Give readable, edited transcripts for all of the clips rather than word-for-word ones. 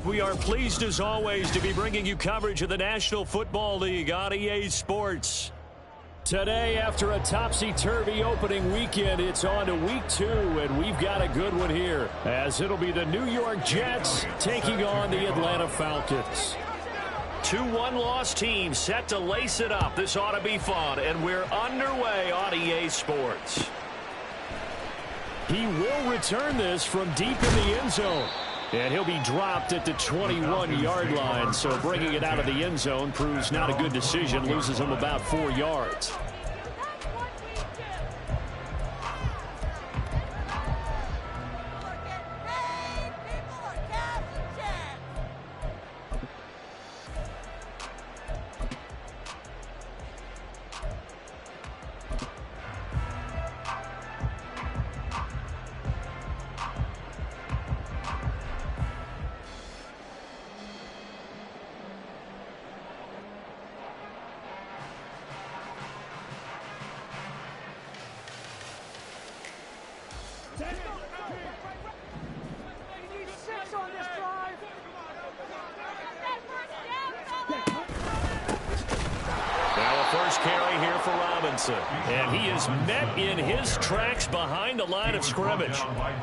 We are pleased as always to be bringing you coverage of the National Football League on EA Sports. Today, after a topsy-turvy opening weekend, it's on to week 2, and we've got a good one here, as it'll be the New York Jets taking on the Atlanta Falcons. 2 one-loss teams set to lace it up. This ought to be fun, and we're underway on EA Sports. He will return this from deep in the end zone. And he'll be dropped at the 21-yard line, so bringing it out of the end zone proves not a good decision, loses him about 4 yards. First carry here for Robinson. And he is met in his tracks behind the line of scrimmage.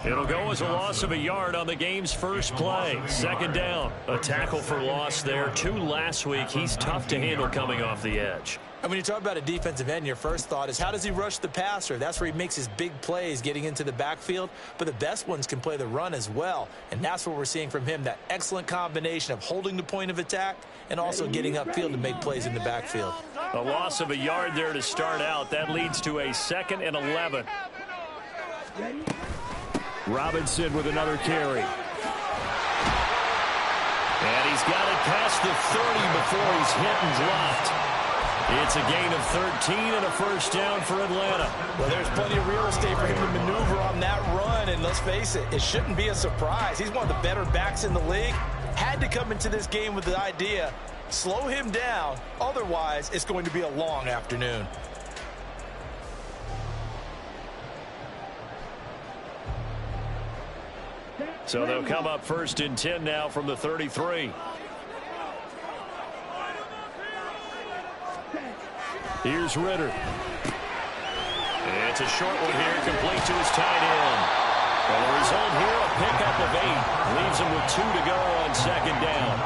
It'll go as a loss of a yard on the game's first play. Second down. A tackle for loss there. 2 last week. He's tough to handle coming off the edge. And when you talk about a defensive end, your first thought is, how does he rush the passer? That's where he makes his big plays, getting into the backfield. But the best ones can play the run as well. And that's what we're seeing from him, that excellent combination of holding the point of attack and also getting upfield to make plays in the backfield. A loss of a yard there to start out. That leads to a 2nd and 11. Robinson with another carry. And he's got it past the 30 before he's hit and dropped. It's a gain of 13 and a first down for Atlanta. Well, there's plenty of real estate for him to maneuver on that run, and let's face it, it shouldn't be a surprise. He's one of the better backs in the league. Had to come into this game with the idea, slow him down, otherwise it's going to be a long afternoon. So they'll come up 1st and 10 now from the 33. Here's Ritter. It's a short one here, complete to his tight end. And the result here, a pickup of 8. Leaves him with 2 to go on 2nd down.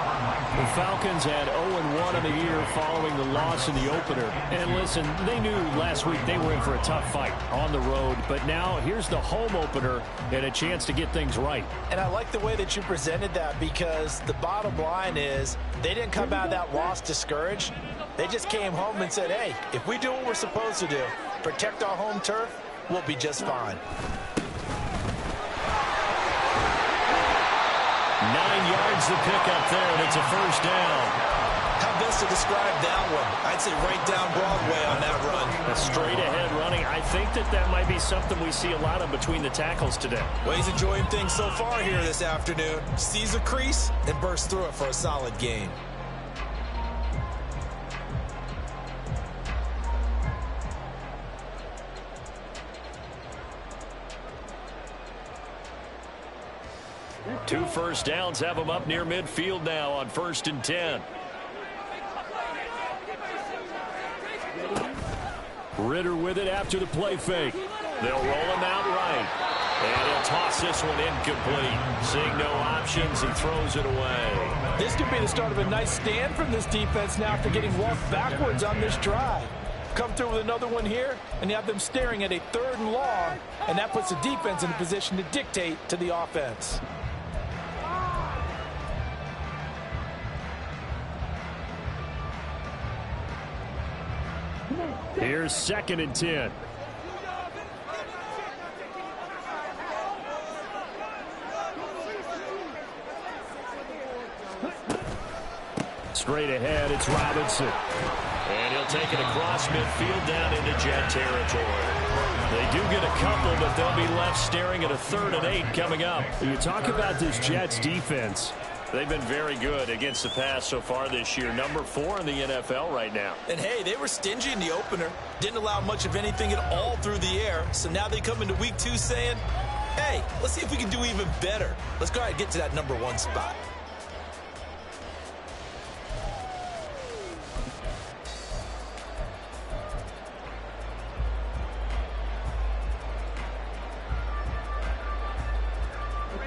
The Falcons had 0-1 in the year following the loss in the opener. And listen, they knew last week they were in for a tough fight on the road. But now here's the home opener and a chance to get things right. And I like the way that you presented that, because the bottom line is they didn't come out of that loss discouraged. They just came home and said, hey, if we do what we're supposed to do, protect our home turf, we'll be just fine. 9 yards to pick up there, and it's a first down. How best to describe that one? I'd say right down Broadway on that run. A straight ahead running. I think that might be something we see a lot of between the tackles today. Well, he's enjoying things so far here this afternoon. Sees a crease and bursts through it for a solid gain. Two first downs have them up near midfield now on 1st and 10. Ritter with it after the play fake. They'll roll him out right. And he'll toss this one incomplete. Seeing no options, he throws it away. This could be the start of a nice stand from this defense now after getting walked backwards on this drive. Come through with another one here, and you have them staring at a 3rd and long, and that puts the defense in a position to dictate to the offense. Here's 2nd and 10. Straight ahead, it's Robinson. And he'll take it across midfield down into Jet territory. They do get a couple, but they'll be left staring at a 3rd and 8 coming up. You talk about this Jets defense. They've been very good against the pass so far this year. Number 4 in the NFL right now. And, hey, they were stingy in the opener. Didn't allow much of anything at all through the air. So now they come into week 2 saying, hey, let's see if we can do even better. Let's go ahead and get to that number 1 spot.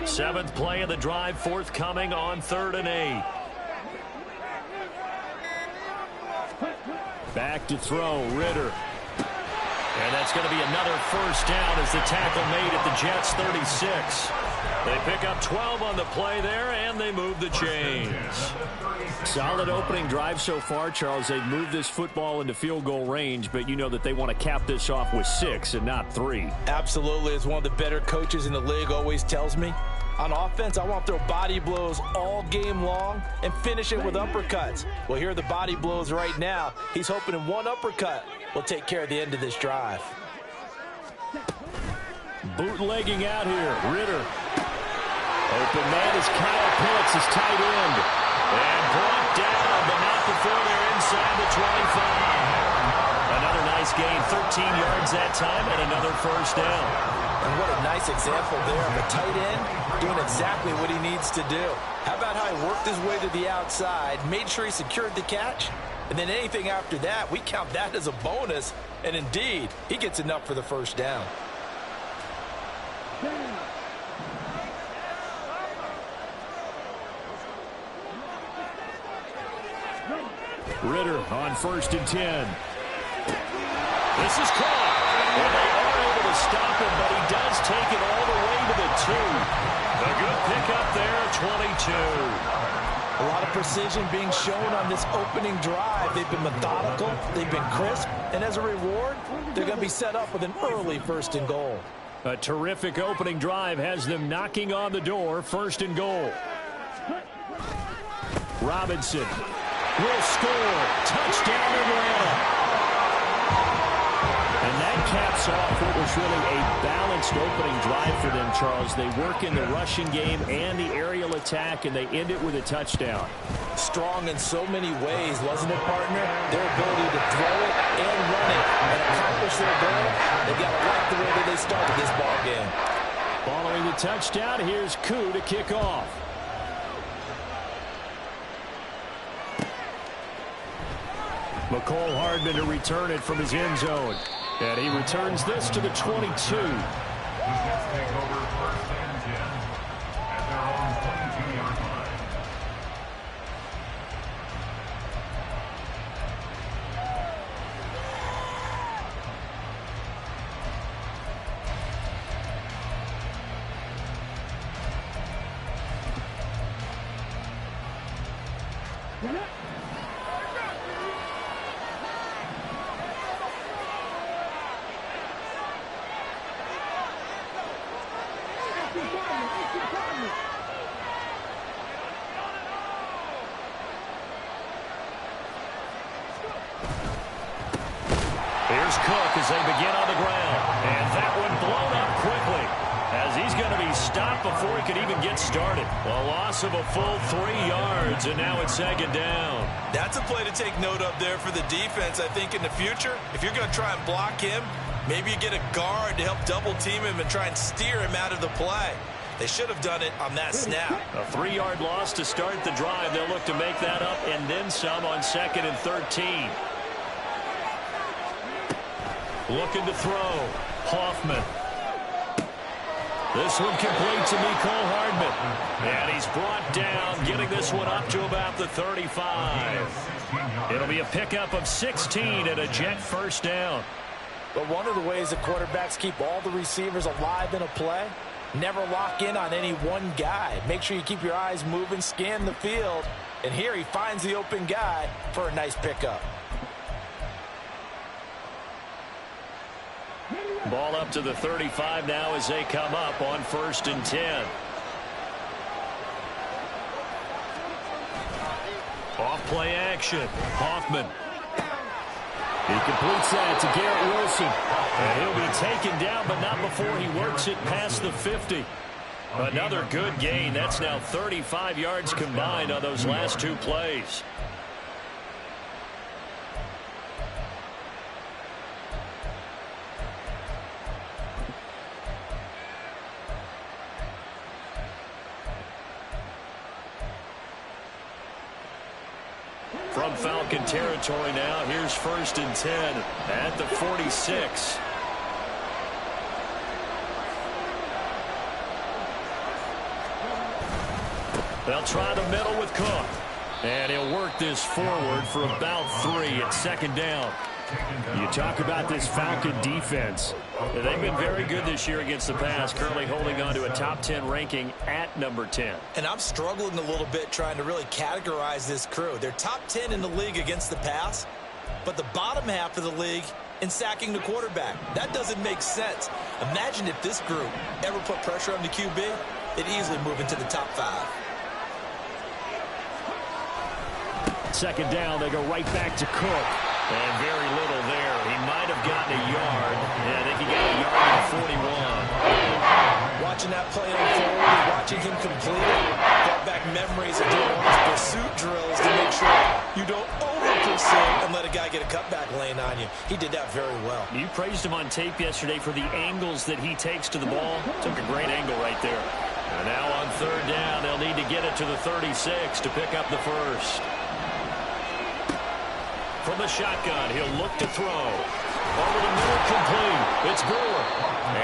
Seventh play of the drive forthcoming on 3rd and 8. Back to throw, Ritter. And that's going to be another first down as the tackle made at the Jets 36. They pick up 12 on the play there, and they move the chains. Solid opening drive so far, Charles. They've moved this football into field goal range, but you know that they want to cap this off with 6 and not 3. Absolutely. As one of the better coaches in the league always tells me, on offense, I want to throw body blows all game long and finish it with uppercuts. Well, here are the body blows right now. He's hoping in one uppercut will take care of the end of this drive. Bootlegging out here, Ritter. Open man is Kyle Pitts, his tight end. And brought down, but not before they're inside the 25. Another nice gain, 13 yards that time, and another first down. And what a nice example there of a tight end doing exactly what he needs to do. How about how he worked his way to the outside, made sure he secured the catch, and then anything after that, we count that as a bonus. And indeed, he gets enough for the first down. Ritter on 1st and 10. This is caught. And they are able to stop him, but he does take it all the way to the 2. A good pickup there, 22. A lot of precision being shown on this opening drive. They've been methodical, they've been crisp, and as a reward, they're going to be set up with an early 1st and goal. A terrific opening drive has them knocking on the door, 1st and goal. Robinson will score. Touchdown, Atlanta. And that caps off what was really a balanced opening drive for them, Charles. They work in the rushing game and the aerial attack, and they end it with a touchdown. Strong in so many ways, wasn't it, partner? Their ability to throw it and run it and accomplish their goal. They've got to like the way that they started this ball game. Following the touchdown, here's Koo to kick off. McCole Hardman to return it from his end zone. And he returns this to the 22. The Jets take over 1st and 10 at their own 22-yard line. Here's Cook as they begin on the ground. And that one blown up quickly as he's going to be stopped before he could even get started. A loss of a full 3 yards, and now it's 2nd down. That's a play to take note of there for the defense. I think in the future, if you're going to try and block him, maybe you get a guard to help double team him and try and steer him out of the play. They should have done it on that snap. A 3-yard loss to start the drive. They'll look to make that up and then some on 2nd and 13. Looking to throw. Hoffman. This one complete to Mecole Hardman. And he's brought down, getting this one up to about the 35. It'll be a pickup of 16 and a Jet first down. But one of the ways that quarterbacks keep all the receivers alive in a play, never lock in on any one guy. Make sure you keep your eyes moving, scan the field. And here he finds the open guy for a nice pickup. Ball up to the 35 now as they come up on 1st and 10. Off play action. Hoffman. He completes that to Garrett Wilson. And he'll be taken down, but not before he works it past the 50. Another good gain. That's now 35 yards combined on those last 2 plays. From Falcon territory now, here's 1st and 10 at the 46. They'll try the middle with Cook. And he'll work this forward for about 3 at second down. You talk about this Falcon defense. They've been very good this year against the pass, currently holding on to a top 10 ranking at number 10. And I'm struggling a little bit trying to really categorize this crew. They're top 10 in the league against the pass, but the bottom half of the league in sacking the quarterback. That doesn't make sense. Imagine if this group ever put pressure on the QB, they'd easily move into the top 5. Second down, they go right back to Cook. And very little there. He might have gotten a yard. Yeah, I think he got a yard at 41. Watching that play unfold, watching him complete it, brought back memories of doing all these pursuit drills to make sure you don't over-pursue and let a guy get a cutback lane on you. He did that very well. You praised him on tape yesterday for the angles that he takes to the ball. Took a great angle right there. And now on third down, they'll need to get it to the 36 to pick up the first. From the shotgun, he'll look to throw. Over the middle, complete. It's Brewer.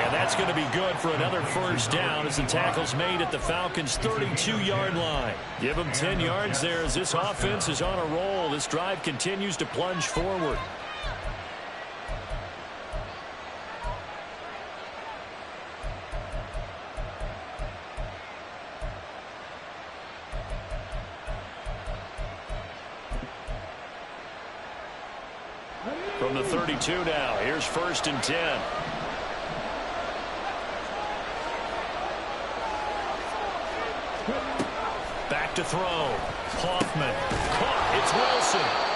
And that's going to be good for another first down as the tackle's made at the Falcons' 32-yard line. Give them 10 yards there as this offense is on a roll. This drive continues to plunge forward. From the 32 now, here's 1st and 10. Back to throw. Hoffman. Caught. It's Wilson.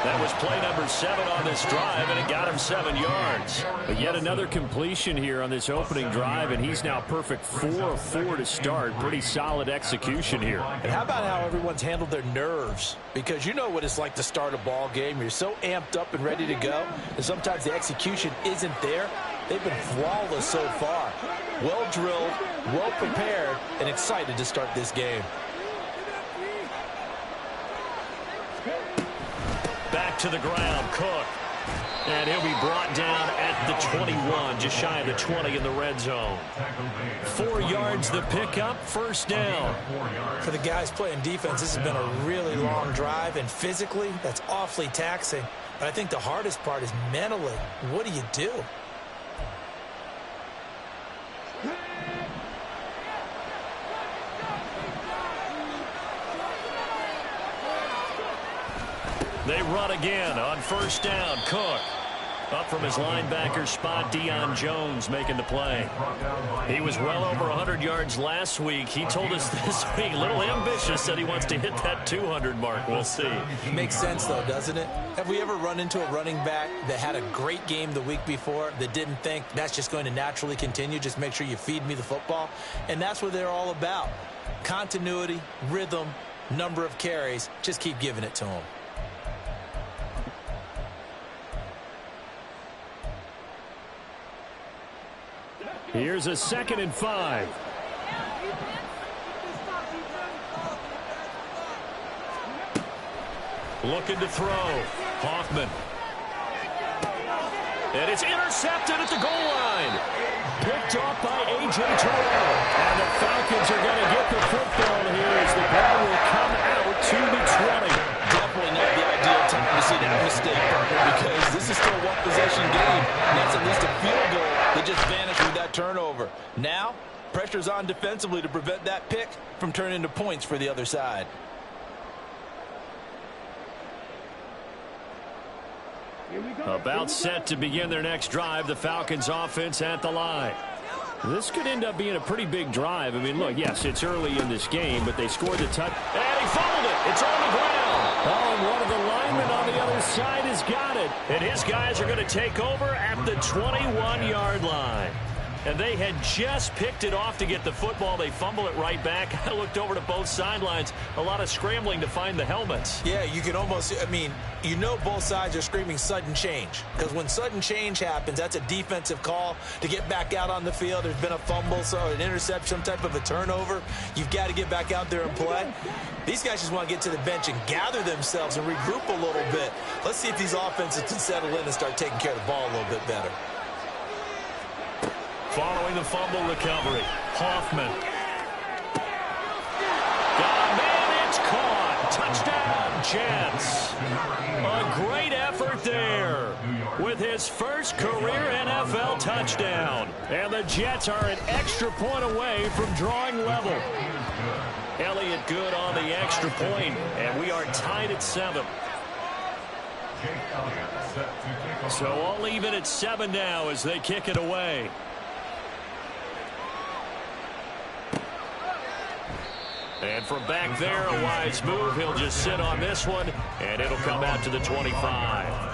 That was play number 7 on this drive, and it got him 7 yards. But yet another completion here on this opening drive, and he's now perfect 4 of 4 to start. Pretty solid execution here. And how about how everyone's handled their nerves? Because you know what it's like to start a ball game. You're so amped up and ready to go, and sometimes the execution isn't there. They've been flawless so far. Well drilled, well prepared, and excited to start this game. Back to the ground, Cook. And he'll be brought down at the 21, just shy of the 20 in the red zone. 4 yards the pickup, first down. For the guys playing defense, this has been a really long drive, and physically, that's awfully taxing. But I think the hardest part is mentally. What do you do? They run again on first down. Cook up from his linebacker spot. Deion Jones making the play. He was well over 100 yards last week. He told us this week, a little ambitious, said he wants to hit that 200 mark. We'll see. Makes sense, though, doesn't it? Have we ever run into a running back that had a great game the week before that didn't think that's just going to naturally continue? Just make sure you feed me the football. And that's what they're all about. Continuity, rhythm, number of carries. Just keep giving it to them. Here's a 2nd and 5. Looking to throw. Hoffman. And it's intercepted at the goal line. Picked off by A.J. Terrell. And the Falcons are going to get the football here as the ball will come out to the 20. Definitely not the ideal time to see that mistake, partner, because this is still a one-possession game. And that's at least a field goal that just vanished with that turnover. Now, pressure's on defensively to prevent that pick from turning into points for the other side. About set to begin their next drive, the Falcons offense at the line. This could end up being a pretty big drive. I mean, look, yes, it's early in this game, but they scored the touch. And he fumbled it. It's on the ground. Oh, and one of the linemen on the other side has got it. And his guys are going to take over at the 21-yard line. And they had just picked it off to get the football. They fumble it right back. I looked over to both sidelines. A lot of scrambling to find the helmets. Yeah, you can almost, I mean, you know both sides are screaming sudden change. Because when sudden change happens, that's a defensive call to get back out on the field. There's been a fumble, so an interception, some type of a turnover. You've got to get back out there and play. These guys just want to get to the bench and gather themselves and regroup a little bit. Let's see if these offenses can settle in and start taking care of the ball a little bit better. Following the fumble recovery, Hoffman. Got chance. A great effort there with his first career NFL touchdown. And the Jets are an extra point away from drawing level. Elliott good on the extra point, and we are tied at 7. So all even at 7 now as they kick it away. And from back there, a wise move. He'll just sit on this one, and it'll come out to the 25.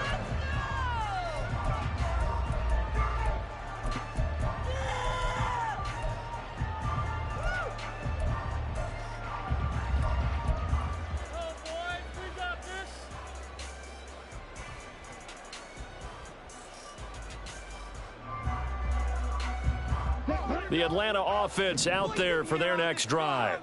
The Atlanta offense out there for their next drive.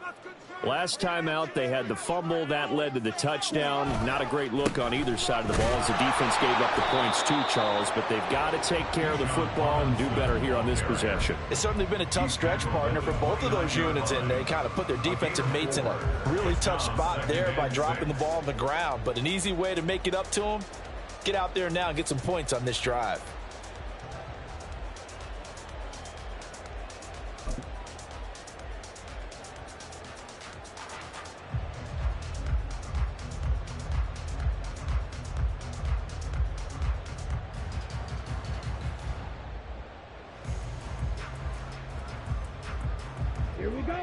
Last time out, they had the fumble. That led to the touchdown. Not a great look on either side of the ball as the defense gave up the points too, Charles. But they've got to take care of the football and do better here on this possession. It's certainly been a tough stretch, partner, for both of those units, and they kind of put their defensive mates in a really tough spot there by dropping the ball on the ground. But an easy way to make it up to them, get out there now and get some points on this drive. Here we go.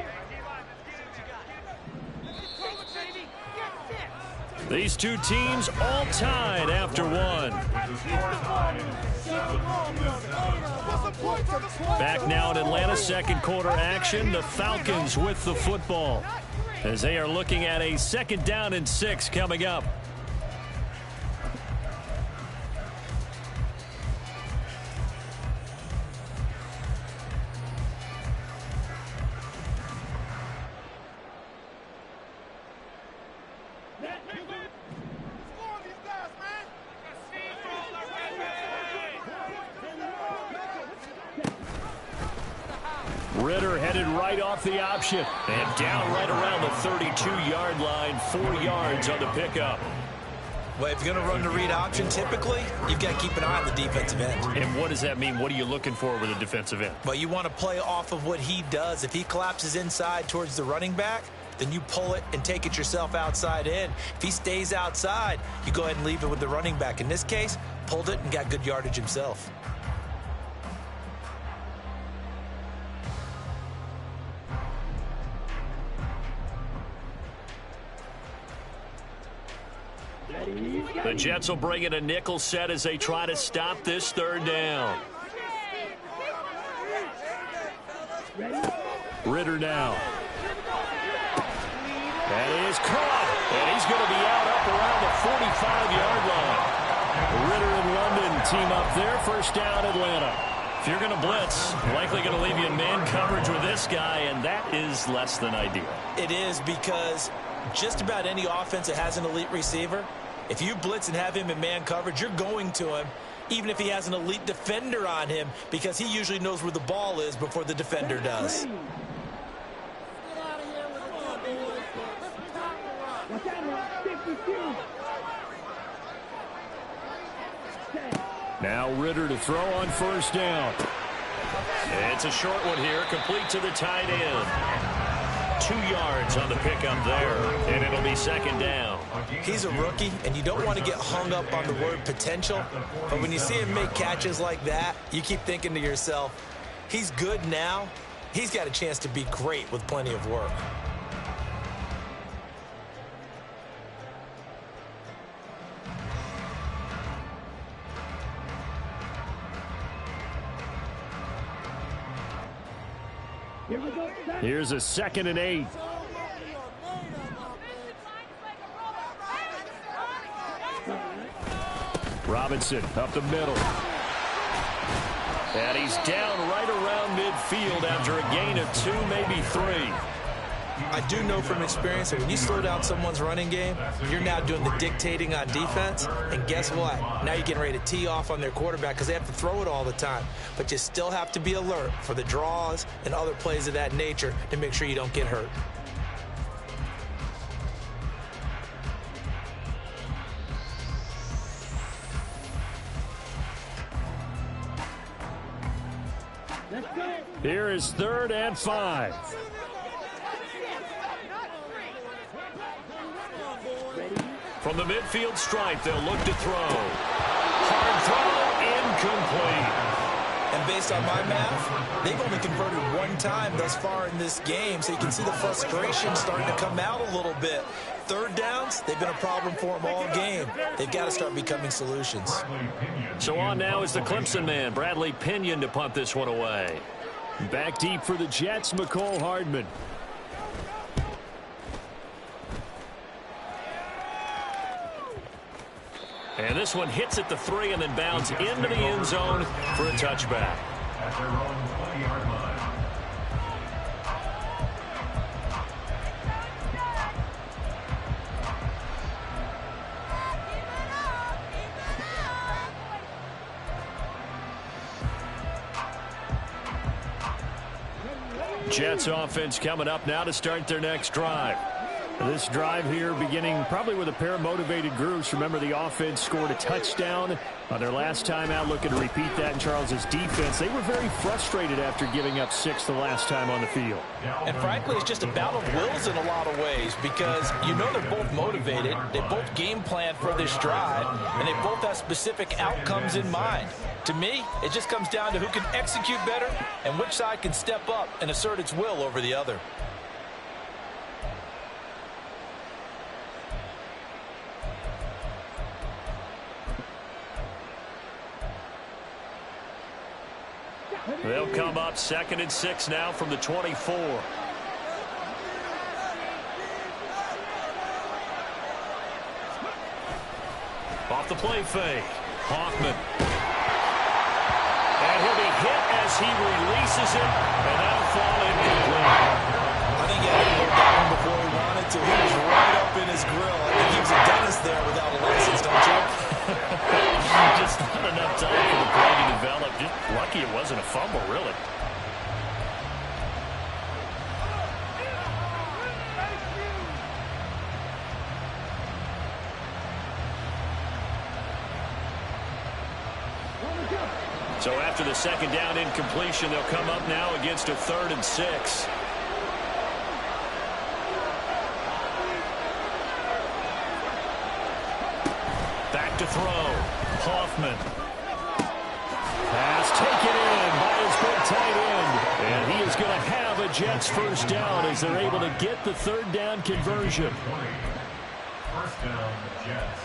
These two teams all tied after one. Back now in Atlanta, second quarter action. The Falcons with the football as they are looking at a 2nd down and 6 coming up. Ritter headed right off the option and down right around the 32-yard line, 4 yards on the pickup. Well, if you're going to run the read option, typically, you've got to keep an eye on the defensive end. And what does that mean? What are you looking for with a defensive end? Well, you want to play off of what he does. If he collapses inside towards the running back, then you pull it and take it yourself outside in. If he stays outside, you go ahead and leave it with the running back. In this case, pulled it and got good yardage himself. The Jets will bring in a nickel set as they try to stop this 3rd down. Ritter now. That is caught, and he's going to be out up around the 45-yard line. Ritter and London team up there, 1st down Atlanta. If you're going to blitz, likely going to leave you in man coverage with this guy, and that is less than ideal. It is, because just about any offense that has an elite receiver, if you blitz and have him in man coverage, you're going to him, even if he has an elite defender on him, because he usually knows where the ball is before the defender does. Now Ritter to throw on 1st down. It's a short one here, complete to the tight end. 2 yards on the pickup there, and it'll be 2nd down. He's a rookie, and you don't want to get hung up on the word potential, but when you see him make catches like that, you keep thinking to yourself, he's good now. He's got a chance to be great with plenty of work. Here's a 2nd and 8. Robinson up the middle. And he's down right around midfield after a gain of 2, maybe 3. I do know from experience that when you slow down someone's running game, you're now doing the dictating on defense. And guess what? Now you're getting ready to tee off on their quarterback because they have to throw it all the time. But you still have to be alert for the draws and other plays of that nature to make sure you don't get hurt. Here is 3rd and 5. From the midfield stripe, they'll look to throw. Hard throw, incomplete. And based on my math, they've only converted 1 time thus far in this game, so you can see the frustration starting to come out a little bit. 3rd downs, they've been a problem for them all game. They've got to start becoming solutions. So on now is the Clemson man, Bradley Pinion, to punt this one away. Back deep for the Jets, McCole Hardman. And this one hits at the 3 and then bounds into the end zone for a touchback. At their own 20-yard line. Jets offense coming up now to start their next drive. This drive here beginning probably with a pair of motivated groups. Remember, the offense scored a touchdown on their last time out, looking to repeat that in Charles's defense. They were very frustrated after giving up 6 the last time on the field. And frankly, it's just a battle of wills in a lot of ways, because you know they're both motivated, they both game plan for this drive, and they both have specific outcomes in mind. To me, it just comes down to who can execute better and which side can step up and assert its will over the other. They'll come up 2nd and 6 now from the 24. Off the play fake. Hoffman. And he'll be hit as he releases it, and that'll fall incomplete. I think he had to look that one before he wanted to. He was right up in his grill. I think he was a dentist there without a license, don't you? Just not enough time for the play to develop. Just lucky it wasn't a fumble, really. So after the 2nd down incompletion, they'll come up now against a 3rd and 6. Back to throw. Hoffman. Pass taken in by his big tight end. And he is going to have a Jets 1st down as they're able to get the 3rd down conversion. 1st down, Jets.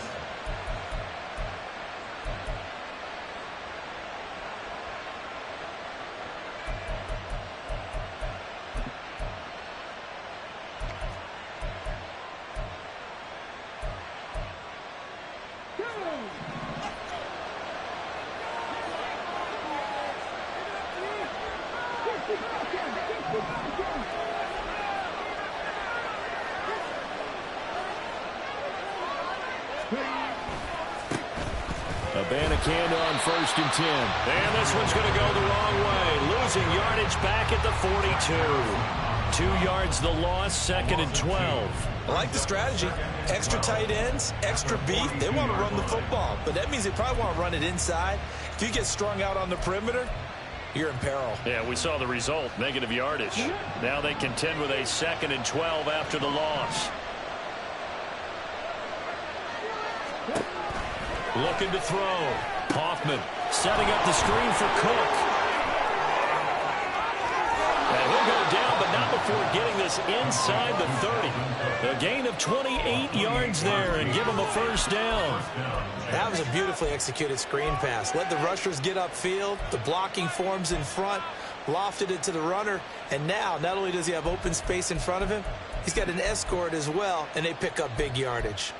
Abanikanda on 1st and 10. And this one's going to go the wrong way. Losing yardage back at the 42. 2 yards the loss, 2nd and 12. I like the strategy. Extra tight ends, extra beef. They want to run the football, but that means they probably want to run it inside. If you get strung out on the perimeter, you're in peril. Yeah, we saw the result, negative yardage. Now they contend with a 2nd and 12 after the loss. Looking to throw. Hoffman setting up the screen for Cook. And he'll go down, but not before getting this inside the 30. A gain of 28 yards there and give him a 1st down. That was a beautifully executed screen pass. Let the rushers get upfield. The blocking forms in front. Lofted it to the runner. And now, not only does he have open space in front of him, he's got an escort as well, and they pick up big yardage.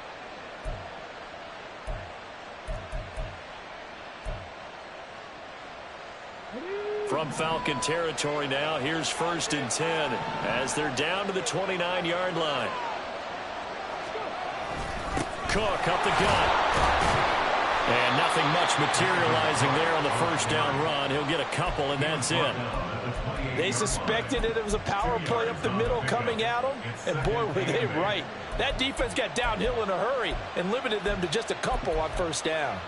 From Falcon territory now, here's 1st and 10 as they're down to the 29-yard line. Cook up the gut. And nothing much materializing there on the 1st down run. He'll get a couple, and that's it. They suspected that it was a power play up the middle coming at them, and boy, were they right. That defense got downhill in a hurry and limited them to just a couple on 1st down.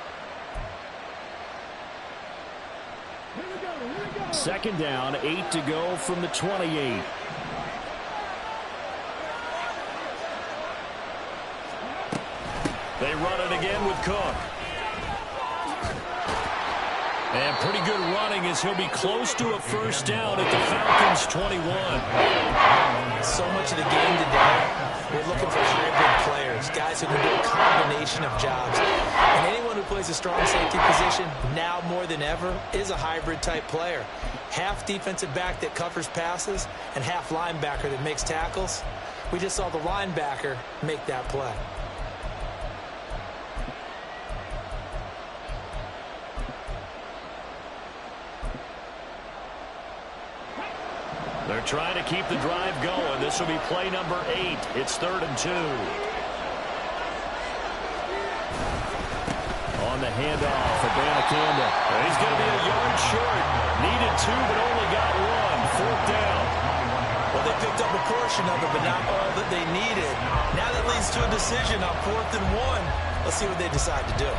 Here we go. Second down, 8 to go from the 28. They run it again with Cook. And pretty good running as he'll be close to a first down at the Falcons' 21. So much of the game today, we're looking for hybrid players, guys who can do a combination of jobs. And anyone who plays a strong safety position, now more than ever, is a hybrid-type player. Half defensive back that covers passes and half linebacker that makes tackles. We just saw the linebacker make that play. They're trying to keep the drive going. This will be play number 8. It's 3rd and 2. On the handoff for Banacanda. He's going to be a yard short. Needed 2, but only got 1. 4th down. Well, they picked up a portion of it, but not all that they needed. Now that leads to a decision on 4th and 1. Let's see what they decide to do.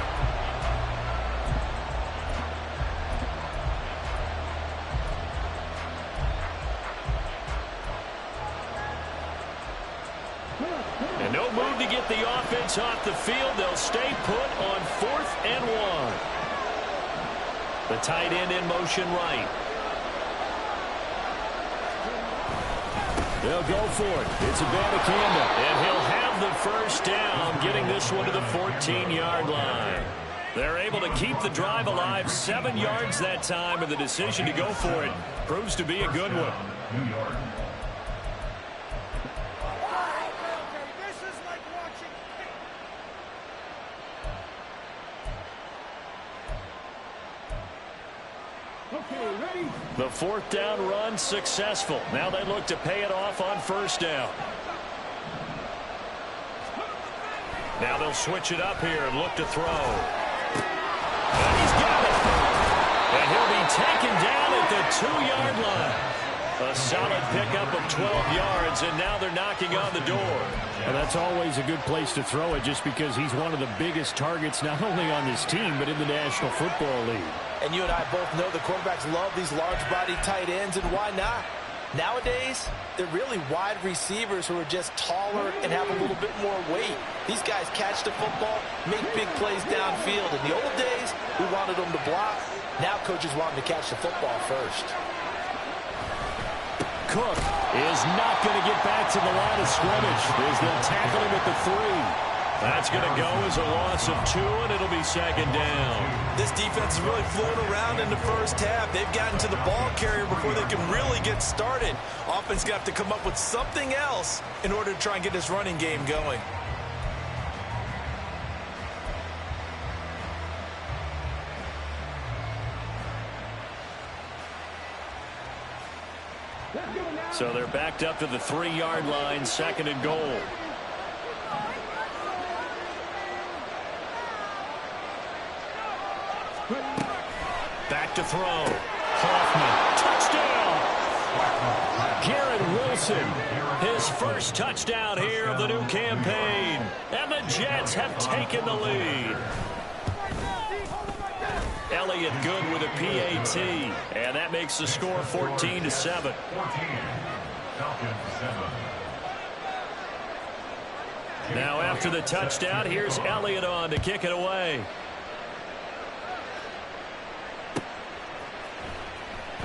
No move to get the offense off the field. They'll stay put on 4th and 1. The tight end in motion right. They'll go for it. It's a Banacanda. And he'll have the first down, getting this one to the 14-yard line. They're able to keep the drive alive, 7 yards that time, and the decision to go for it proves to be a good one. The 4th down run successful. Now they look to pay it off on 1st down. Now they'll switch it up here and look to throw. And he's got it. And he'll be taken down at the 2-yard line. A solid pickup of 12 yards, and now they're knocking on the door. And that's always a good place to throw it, just because he's one of the biggest targets not only on this team but in the National Football League. And you and I both know the quarterbacks love these large-bodied tight ends, and why not? Nowadays, they're really wide receivers who are just taller and have a little bit more weight. These guys catch the football, make big plays downfield. In the old days, we wanted them to block. Now coaches want them to catch the football first. Cook is not going to get back to the line of scrimmage as they'll tackle him at the 3. That's going to go as a loss of 2, and it'll be 2nd down. This defense is really flown around in the first half. They've gotten to the ball carrier before they can really get started. Offense got to come up with something else in order to try and get this running game going. So they're backed up to the 3-yard line, 2nd and goal. Back to throw. Hoffman. Touchdown. Garrett Wilson. His first touchdown here of the new campaign. And the Jets have taken the lead. Elliott good with a PAT. And that makes the score 14-7. 14. Falcons 7. Now after the touchdown, here's Elliott on to kick it away.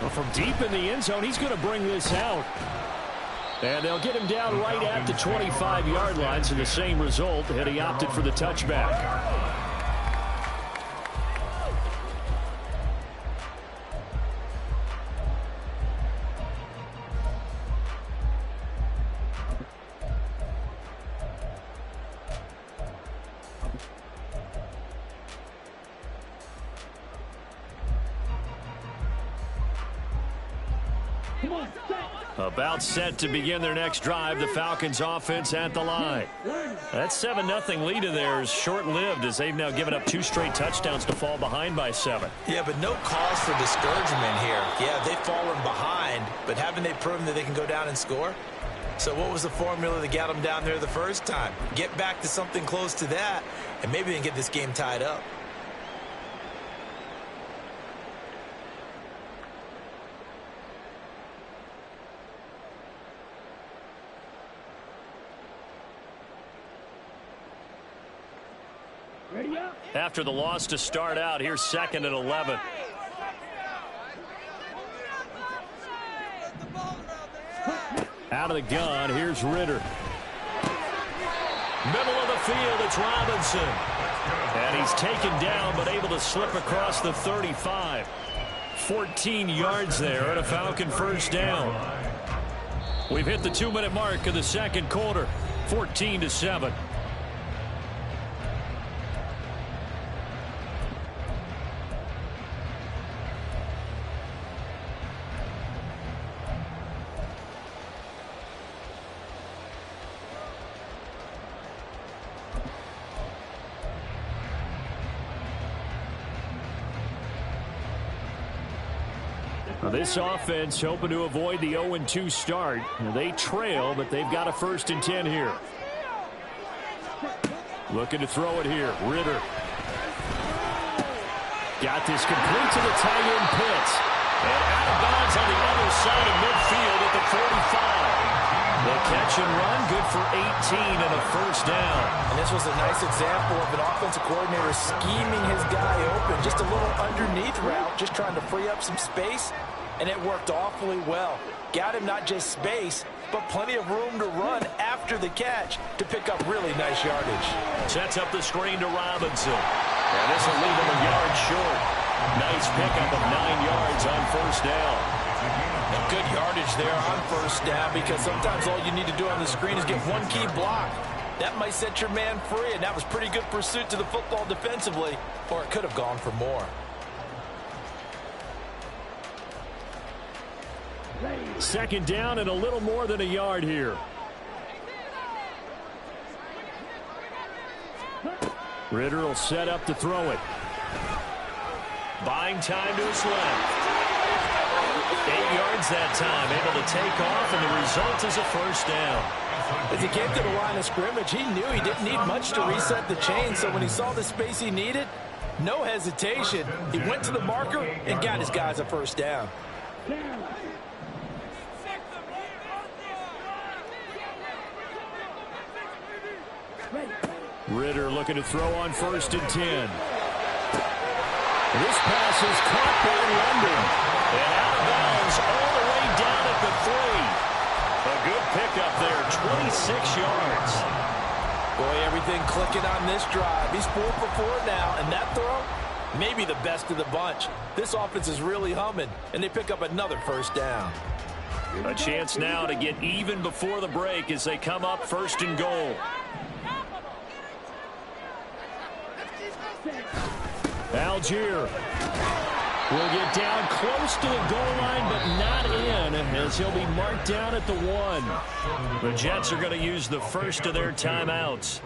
Well, from deep in the end zone, he's going to bring this out. And they'll get him down right at the 25-yard line, so the same result, and he opted for the touchback. About set to begin their next drive, the Falcons offense at the line. That 7-0 lead of theirs short-lived as they've now given up 2 straight touchdowns to fall behind by 7. Yeah, but no cause for discouragement here. Yeah, they've fallen behind, but haven't they proven that they can go down and score? So what was the formula that got them down there the first time? Get back to something close to that, and maybe they can get this game tied up. After the loss to start out, here's 2nd and 11. Out of the gun, here's Ritter. Middle of the field, it's Robinson. And he's taken down, but able to slip across the 35. 14 yards there and a Falcon first down. We've hit the 2-minute mark of the second quarter, 14-7. This offense hoping to avoid the 0-2 start. They trail, but they've got a 1st and 10 here. Looking to throw it here. Ritter. Got this complete to the tight end Pitts. And out of bounds on the other side of midfield at the 45. The catch and run, good for 18 and a first down. And this was a nice example of an offensive coordinator scheming his guy open. Just a little underneath route, just trying to free up some space. And it worked awfully well. Got him not just space, but plenty of room to run after the catch to pick up really nice yardage. Sets up the screen to Robinson. And this will leave him a yard short. Nice pickup of 9 yards on first down. And good yardage there on first down, because sometimes all you need to do on the screen is get one key block. That might set your man free, and that was pretty good pursuit to the football defensively, or it could have gone for more. 2nd down and a little more than a yard here. Ritter will set up to throw it. Buying time to his left. 8 yards that time, able to take off, and the result is a first down. As he came to the line of scrimmage, he knew he didn't need much to reset the chain, so when he saw the space he needed, no hesitation. He went to the marker and got his guys a first down. Ritter looking to throw on 1st and 10. This pass is caught by London. And out of bounds all the way down at the 3. A good pickup there, 26 yards. Boy, everything clicking on this drive. He's 4 for 4 now, and that throw, maybe the best of the bunch. This offense is really humming, and they pick up another first down. A chance now to get even before the break as they come up 1st and goal. Algier will get down close to the goal line, but not in, as he'll be marked down at the 1. The Jets are going to use the first of their timeouts,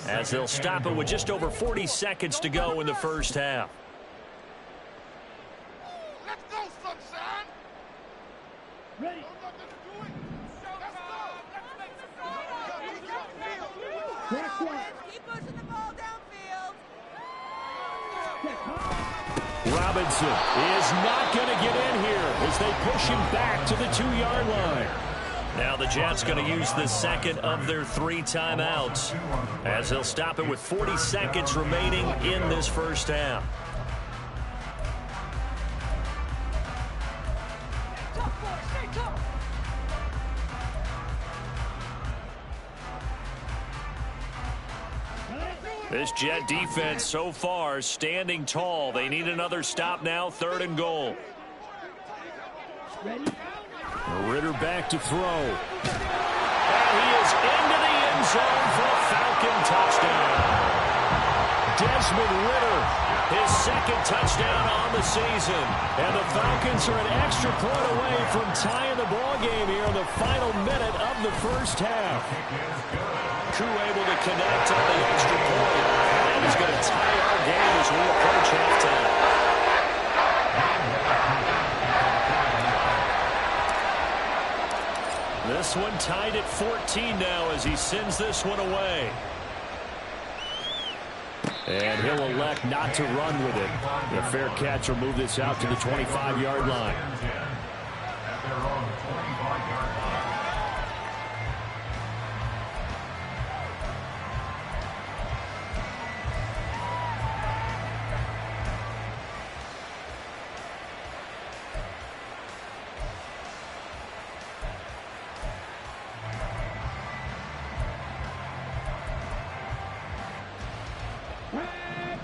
as they'll stop it with just over 40 seconds to go in the first half. Let's go, sunshine! Ready? Keep pushing the ball downfield. Robinson is not going to get in here as they push him back to the 2-yard line. Now the Jets going to use the second of their 3 timeouts, as they'll stop it with 40 seconds remaining in this first half. This Jet defense so far standing tall. They need another stop now, 3rd and goal. Ritter back to throw. And he is into the end zone for a Falcon touchdown. Desmond Ritter, his 2nd touchdown on the season. And the Falcons are an extra point away from tying the ball game here in the final minute of the first half. Crew able to connect on the extra point. And he's going to tie our game as we approach halftime. This one tied at 14 now as he sends this one away. And he'll elect not to run with it. The fair catch will move this out to the 25-yard line.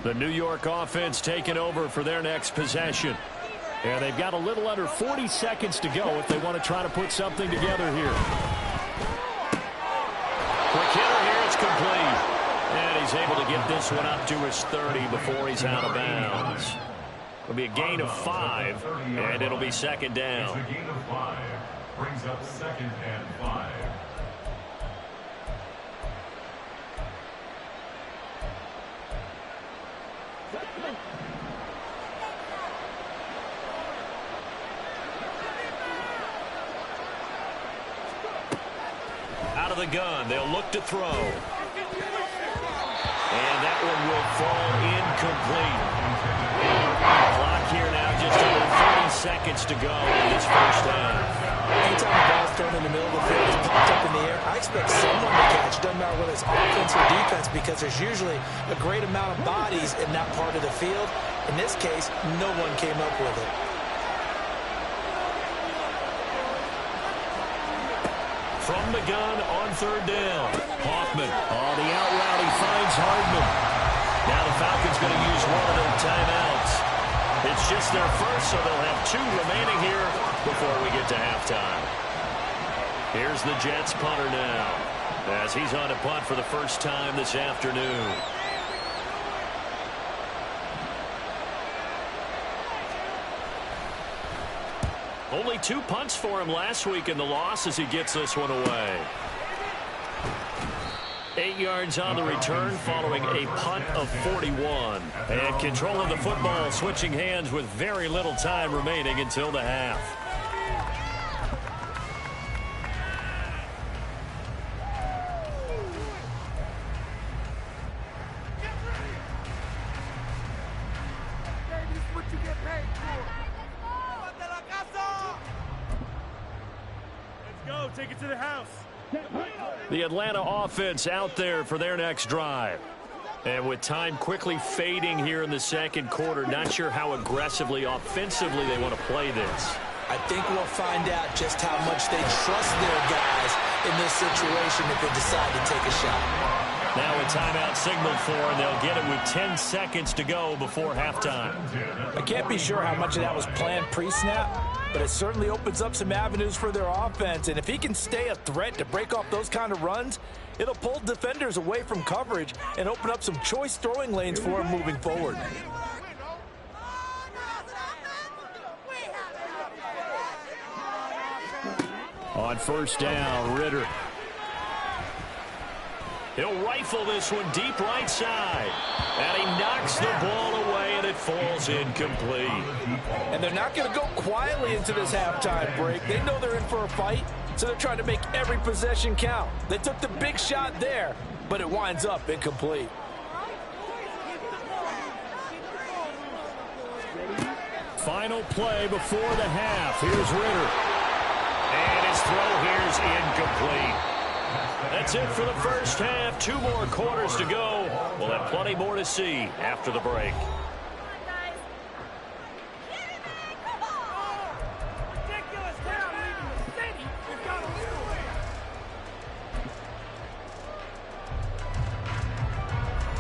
The New York offense taking over for their next possession. And they've got a little under 40 seconds to go if they want to try to put something together here. Quick hitter here, it's complete. And he's able to get this one up to his 30 before he's out of bounds. It'll be a gain of 5, and it'll be second down. It's a gain of 5. Brings up 2nd and 5. Out of the gun, they'll look to throw. And that one will fall incomplete. Clock here now, just under 30 seconds to go in this first half. Anytime the ball's thrown in the middle of the field, it's popped up in the air, I expect someone to catch. It doesn't matter whether it's offense or defense, because there's usually a great amount of bodies in that part of the field. In this case, no one came up with it. From the gun on 3rd down. Hoffman on the out route. He finds Hardman. Now the Falcons going to use one of their timeouts. It's just their first, so they'll have 2 remaining here before we get to halftime. Here's the Jets punter now, as he's on a punt for the first time this afternoon. Only 2 punts for him last week in the loss as he gets this one away. 8 yards on the return following a punt of 41. And control of the football switching hands with very little time remaining until the half. Take it to the house. The Atlanta offense out there for their next drive. And with time quickly fading here in the second quarter, not sure how aggressively, offensively they want to play this. I think we'll find out just how much they trust their guys in this situation if they decide to take a shot. Now a timeout signaled for, and they'll get it with 10 seconds to go before halftime. I can't be sure how much of that was planned pre-snap, but it certainly opens up some avenues for their offense. And if he can stay a threat to break off those kind of runs, it'll pull defenders away from coverage and open up some choice throwing lanes for him moving forward. On 1st down, Ritter. He'll rifle this one deep right side. And he knocks the ball away, and it falls incomplete. And they're not going to go quietly into this halftime break. They know they're in for a fight, so they're trying to make every possession count. They took the big shot there, but it winds up incomplete. Final play before the half. Here's Ritter. And his throw here's incomplete. That's it for the first half. 2 more quarters to go. We'll have plenty more to see after the break.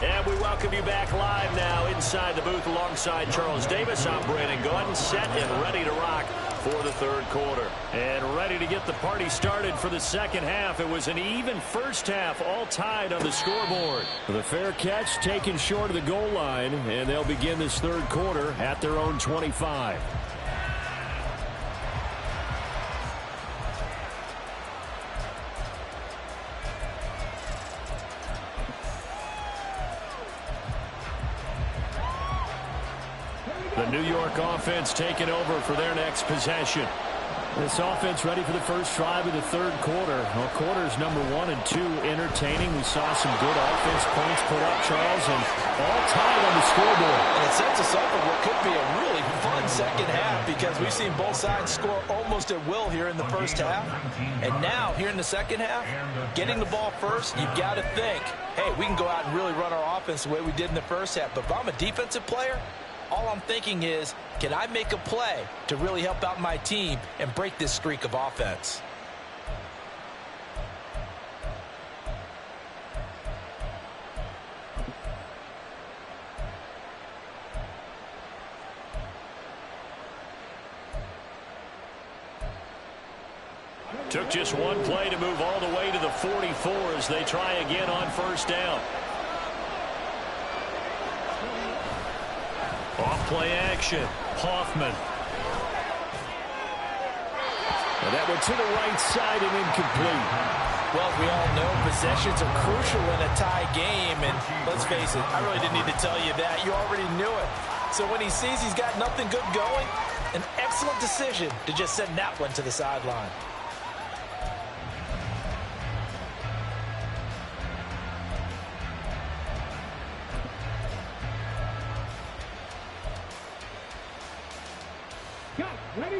And we welcome you back live now inside the booth alongside Charles Davis. I'm Brandon Gordon, set and ready to rock for the 3rd quarter. And ready to get the party started for the second half. It was an even first half, all tied on the scoreboard. The fair catch taken short of the goal line, and they'll begin this 3rd quarter at their own 25. The New York offense taking over for their next possession. This offense ready for the first drive of the 3rd quarter. Well, quarters number 1 and 2 entertaining. We saw some good offense points put up, Charles, and all tied on the scoreboard. And it sets us up for what could be a really fun second half, because we've seen both sides score almost at will here in the first half. And now, here in the second half, getting the ball first, you've got to think, hey, we can go out and really run our offense the way we did in the first half. But if I'm a defensive player, all I'm thinking is, can I make a play to really help out my team and break this streak of offense? Took just one play to move all the way to the 44 as they try again on first down. Off play action. Hoffman. And that went to the right side and incomplete. Well, we all know possessions are crucial in a tie game, and let's face it, I really didn't need to tell you that. You already knew it. So when he sees he's got nothing good going, an excellent decision to just send that one to the sideline.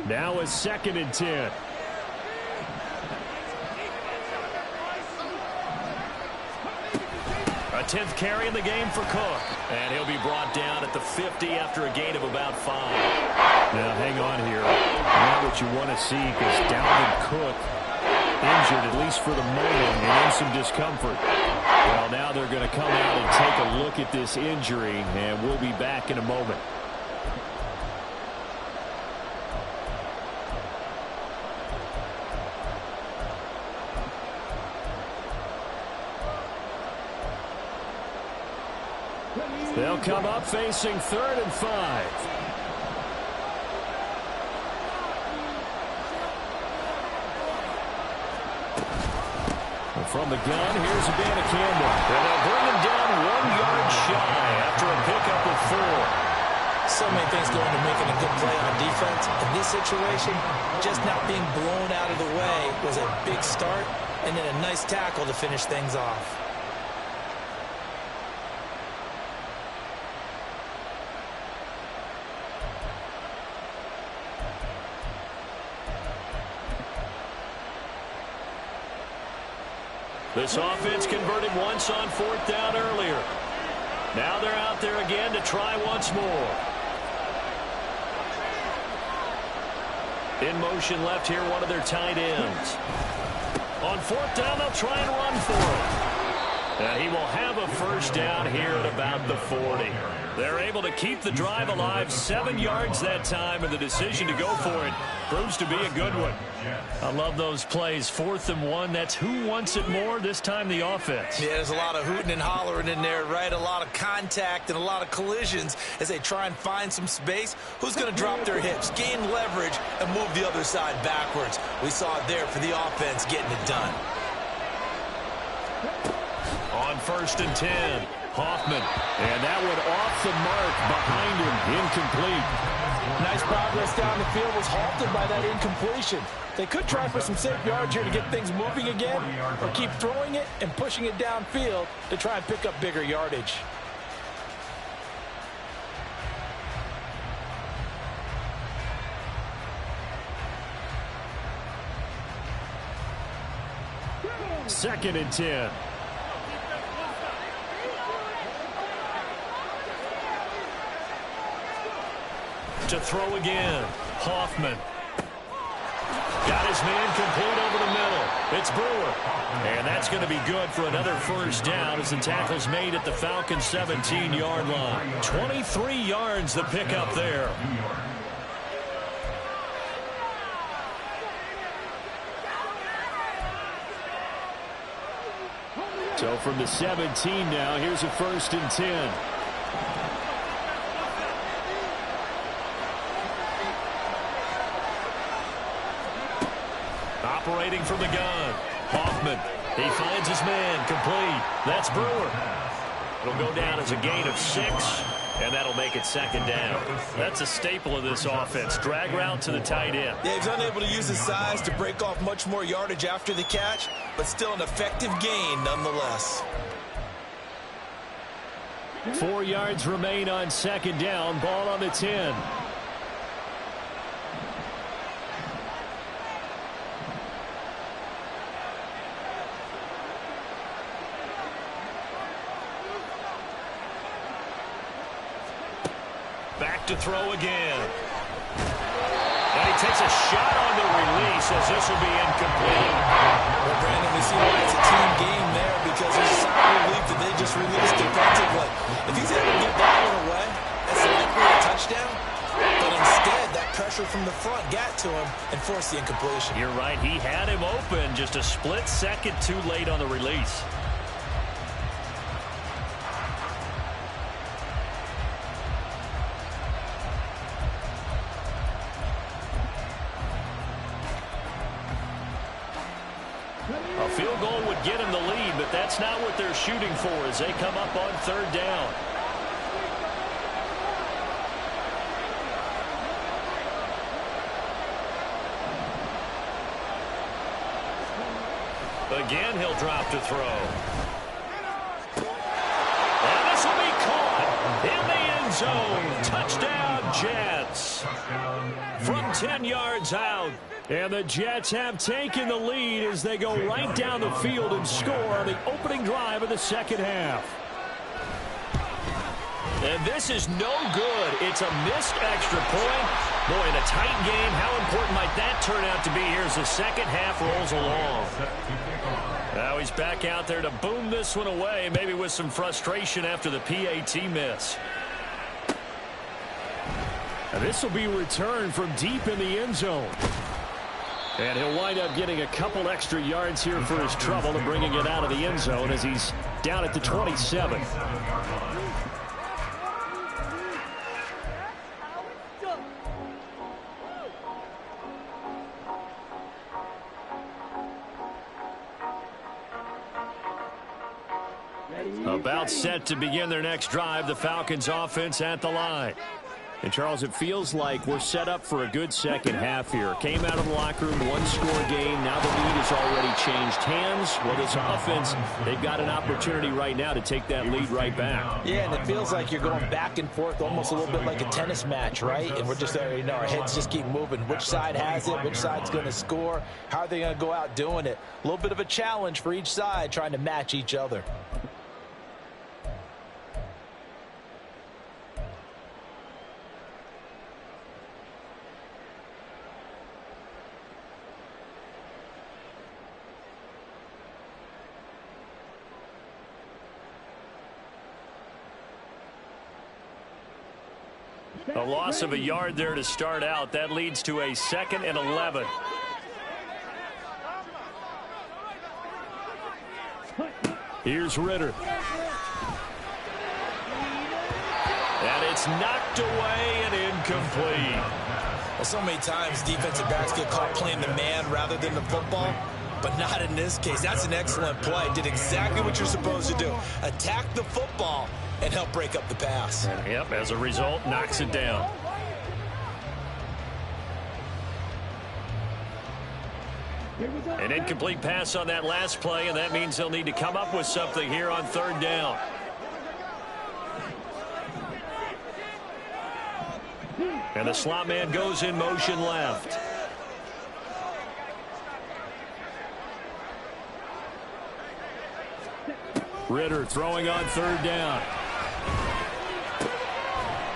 Now a 2nd and 10. A 10th carry in the game for Cook. And he'll be brought down at the 50 after a gain of about 5. Now, hang on here. Not what you want to see, because Dalvin Cook injured, at least for the moment, and in some discomfort. Well, now they're going to come out and take a look at this injury, and we'll be back in a moment. They'll come up facing 3rd and 5. From the gun, here's a Dan Campbell. And they'll bring him down 1 yard shy after a pickup of 4. So many things go into making a good play on defense. In this situation, just not being blown out of the way was a big start, and then a nice tackle to finish things off. This offense converted once on 4th down earlier. Now they're out there again to try once more. In motion left here, one of their tight ends. On 4th down, they'll try and run for it. And he will have a first down here at about the 40. They're able to keep the drive alive, 7 yards that time, and the decision to go for it proves to be a good one. I love those plays. 4th and 1, that's who wants it more, this time the offense. Yeah, there's a lot of hooting and hollering in there, right? A lot of contact and a lot of collisions as they try and find some space. Who's going to drop their hips, gain leverage, and move the other side backwards? We saw it there for the offense getting it done. On 1st and 10, Hoffman. And that one off the mark behind him, incomplete. Nice progress down the field, was halted by that incompletion. They could try for some safe yards here to get things moving again, or keep throwing it and pushing it downfield to try and pick up bigger yardage. Second and 10. To throw again. Hoffman. Got his man complete over the middle. It's Brewer. And that's going to be good for another first down as the tackle's made at the Falcons' 17-yard line. 23 yards the pickup there. So from the 17 now, here's a 1st and 10. Operating from the gun. Hoffman. He finds his man. Complete. That's Brewer. It'll go down as a gain of 6, and that'll make it 2nd down. That's a staple of this offense. Drag route to the tight end. Yeah, he's unable to use his size to break off much more yardage after the catch, but still an effective gain nonetheless. 4 yards remain on 2nd down. Ball on the 10. Back to throw again. And he takes a shot on the release as this will be incomplete. Well, Brandon, we see why it's a team game there because there's a sign of relief that they just released defensively. If he's able to get that one away, that's likely a touchdown. But instead, that pressure pressure from the front got to him and forced the incompletion. You're right. He had him open, just a split second too late on the release. A field goal would get him the lead, but that's not what they're shooting for as they come up on third down. Again, he'll drop to throw. And this will be caught in the end zone. Touchdown, Jets. From 10 yards out. And the Jets have taken the lead as they go right down the field and score on the opening drive of the second half. And this is no good. It's a missed extra point. Boy, in a tight game, how important might that turn out to be here as the second half rolls along? Now he's back out there to boom this one away, maybe with some frustration after the PAT miss. And this will be returned from deep in the end zone. And he'll wind up getting a couple extra yards here for his trouble and bringing it out of the end zone as he's down at the 27. About set to begin their next drive, the Falcons offense at the line. And, Charles, it feels like we're set up for a good second half here. Came out of the locker room, one-score game. Now the lead has already changed hands. Well, this offense, they've got an opportunity right now to take that lead right back. Yeah, and it feels like you're going back and forth almost a little bit like a tennis match, right? And we're just there, you know, our heads just keep moving. Which side has it? Which side's going to score? How are they going to go out doing it? A little bit of a challenge for each side trying to match each other. A loss of a yard there to start out. That leads to a 2nd and 11. Here's Ritter. And it's knocked away and incomplete. Well, so many times defensive backs get caught playing the man rather than the football, but not in this case. That's an excellent play. Did exactly what you're supposed to do. Attack the football and help break up the pass. Yep, as a result, knocks it down. An incomplete pass on that last play, and that means they'll need to come up with something here on third down. And the slot man goes in motion left. Ritter throwing on third down.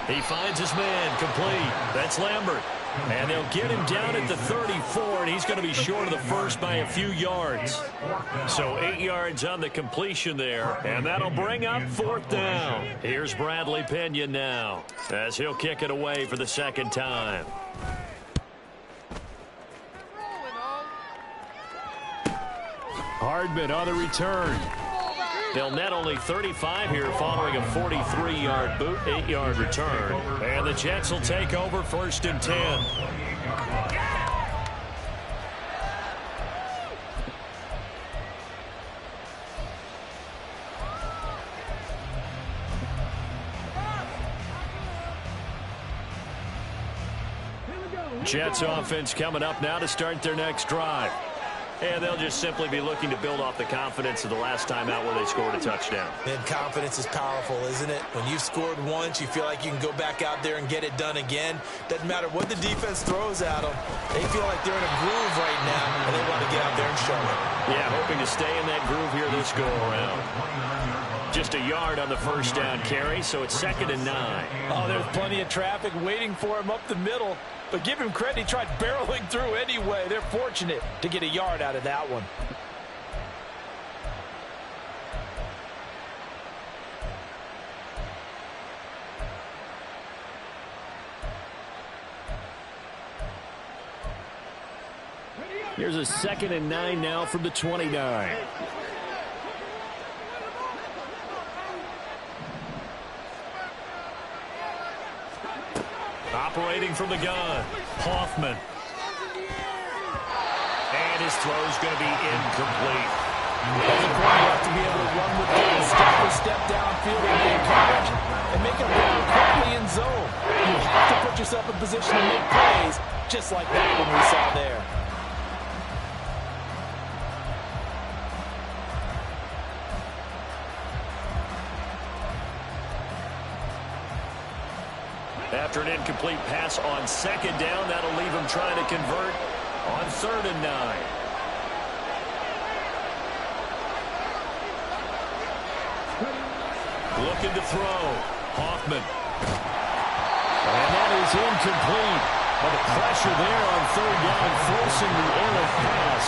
He finds his man, complete. That's Lambert. And they'll get him down at the 34, and he's going to be short of the first by a few yards. So 8 yards on the completion there, and that'll bring up fourth down. Here's Bradley Pinion now, as he'll kick it away for the second time. Hardman on the return. They'll net only 35 here following a 43-yard boot, 8-yard return. And the Jets will take over 1st and 10. Jets offense coming up now to start their next drive. And they'll just simply be looking to build off the confidence of the last time out where they scored a touchdown. And confidence is powerful, isn't it? When you've scored once, you feel like you can go back out there and get it done again. Doesn't matter what the defense throws at them. They feel like they're in a groove right now, and they want to get out there and show it. Yeah, hoping to stay in that groove here this go-around. Just a yard on the first down carry, so it's 2nd and 9. Oh, there's plenty of traffic waiting for him up the middle. But give him credit, he tried barreling through anyway. They're fortunate to get a yard out of that one. Here's a 2nd and 9 now from the 29. Operating from the gun, Hoffman. And his throw's going to be incomplete. There's a point you have to be able to run with this. Step downfield and make coverage and make it run quickly in zone. You have to put yourself in position to make plays, just like that one we saw there. After an incomplete pass on 2nd down, that'll leave him trying to convert on 3rd and 9. Looking to throw. Hoffman. And that is incomplete. But the pressure there on 3rd down, forcing the errant pass.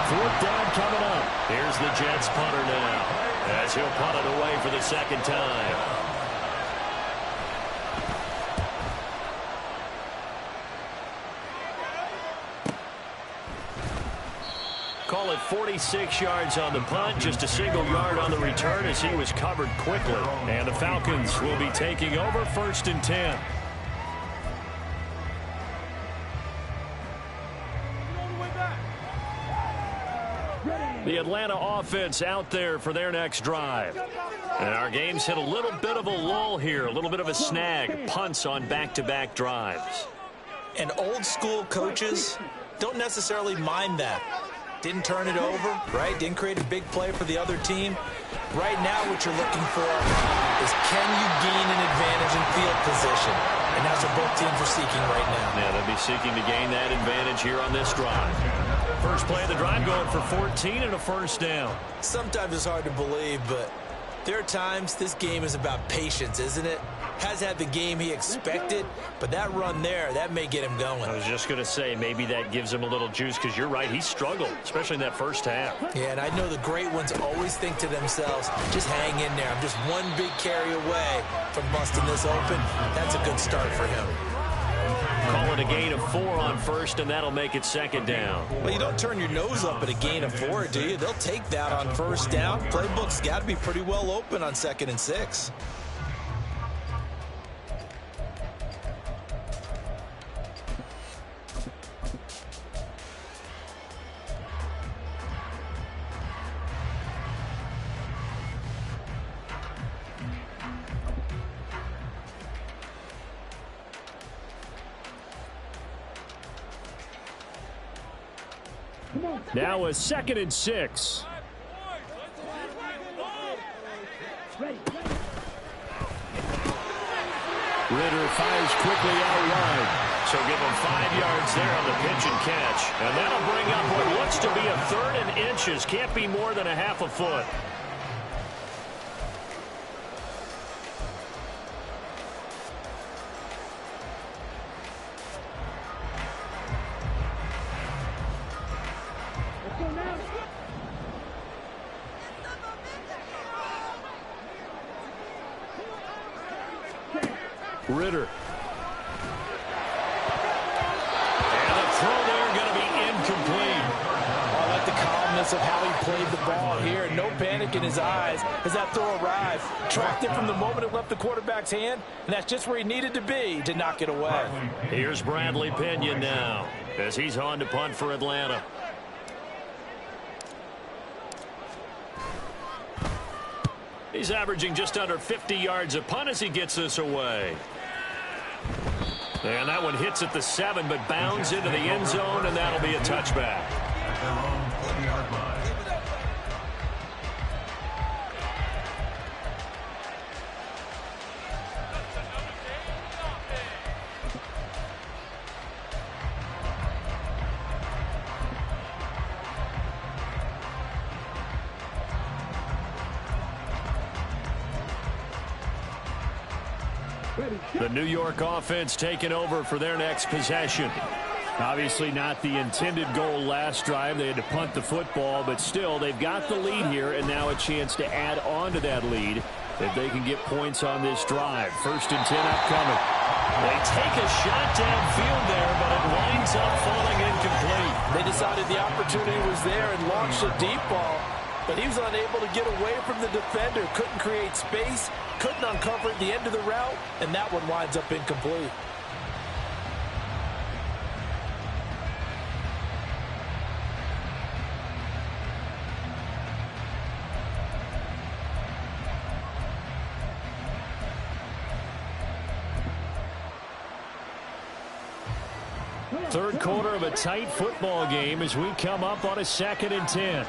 4th down coming up. Here's the Jets punter now, as he'll punt it away for the 2nd time. Call it 46 yards on the punt, just a single yard on the return as he was covered quickly. And the Falcons will be taking over 1st and 10. The Atlanta offense out there for their next drive. And our game's hit a little bit of a lull here, a little bit of a snag. Punts on back-to-back drives. And old school coaches don't necessarily mind that. Didn't turn it over, right? Didn't create a big play for the other team. Right now what you're looking for is, can you gain an advantage in field position? And that's what both teams are seeking right now. Yeah, they'll be seeking to gain that advantage here on this drive. First play of the drive going for 14 and a 1st down. Sometimes it's hard to believe, but there are times this game is about patience, isn't it? Has had the game he expected, but that run there, that may get him going. I was just going to say, maybe that gives him a little juice, because you're right, he struggled, especially in that 1st half. Yeah, and I know the great ones always think to themselves, just hang in there. I'm just one big carry away from busting this open. That's a good start for him. Call it a gain of 4 on 1st, and that'll make it 2nd down. Well, you don't turn your nose up at a gain of 4, do you? They'll take that on 1st down. Playbook's got to be pretty well open on 2nd and 6. Now a 2nd and 6. Ritter fires quickly out wide. So give him 5 yards there on the pitch and catch. And that'll bring up what looks to be a 3rd and inches. Can't be more than a half a foot. Ritter. And the throw there going to be incomplete. I like the calmness of how he played the ball here. No panic in his eyes as that throw arrived. Tracked it from the moment it left the quarterback's hand, and that's just where he needed to be to knock it away. Here's Bradley Pinion now as he's on to punt for Atlanta. He's averaging just under 50 yards a punt as he gets this away. And that one hits at the 7, but bounds into the end zone, and that'll be a touchback. At their own 20-yard line. The New York offense taking over for their next possession. Obviously not the intended goal last drive. They had to punt the football, but still they've got the lead here, and now a chance to add on to that lead if they can get points on this drive. 1st and 10 upcoming. They take a shot downfield there, but it winds up falling incomplete. They decided the opportunity was there and launched a deep ball, but he was unable to get away from the defender. Couldn't create space, couldn't uncover at the end of the route, and that one winds up incomplete. Third quarter of a tight football game as we come up on a 2nd and 10.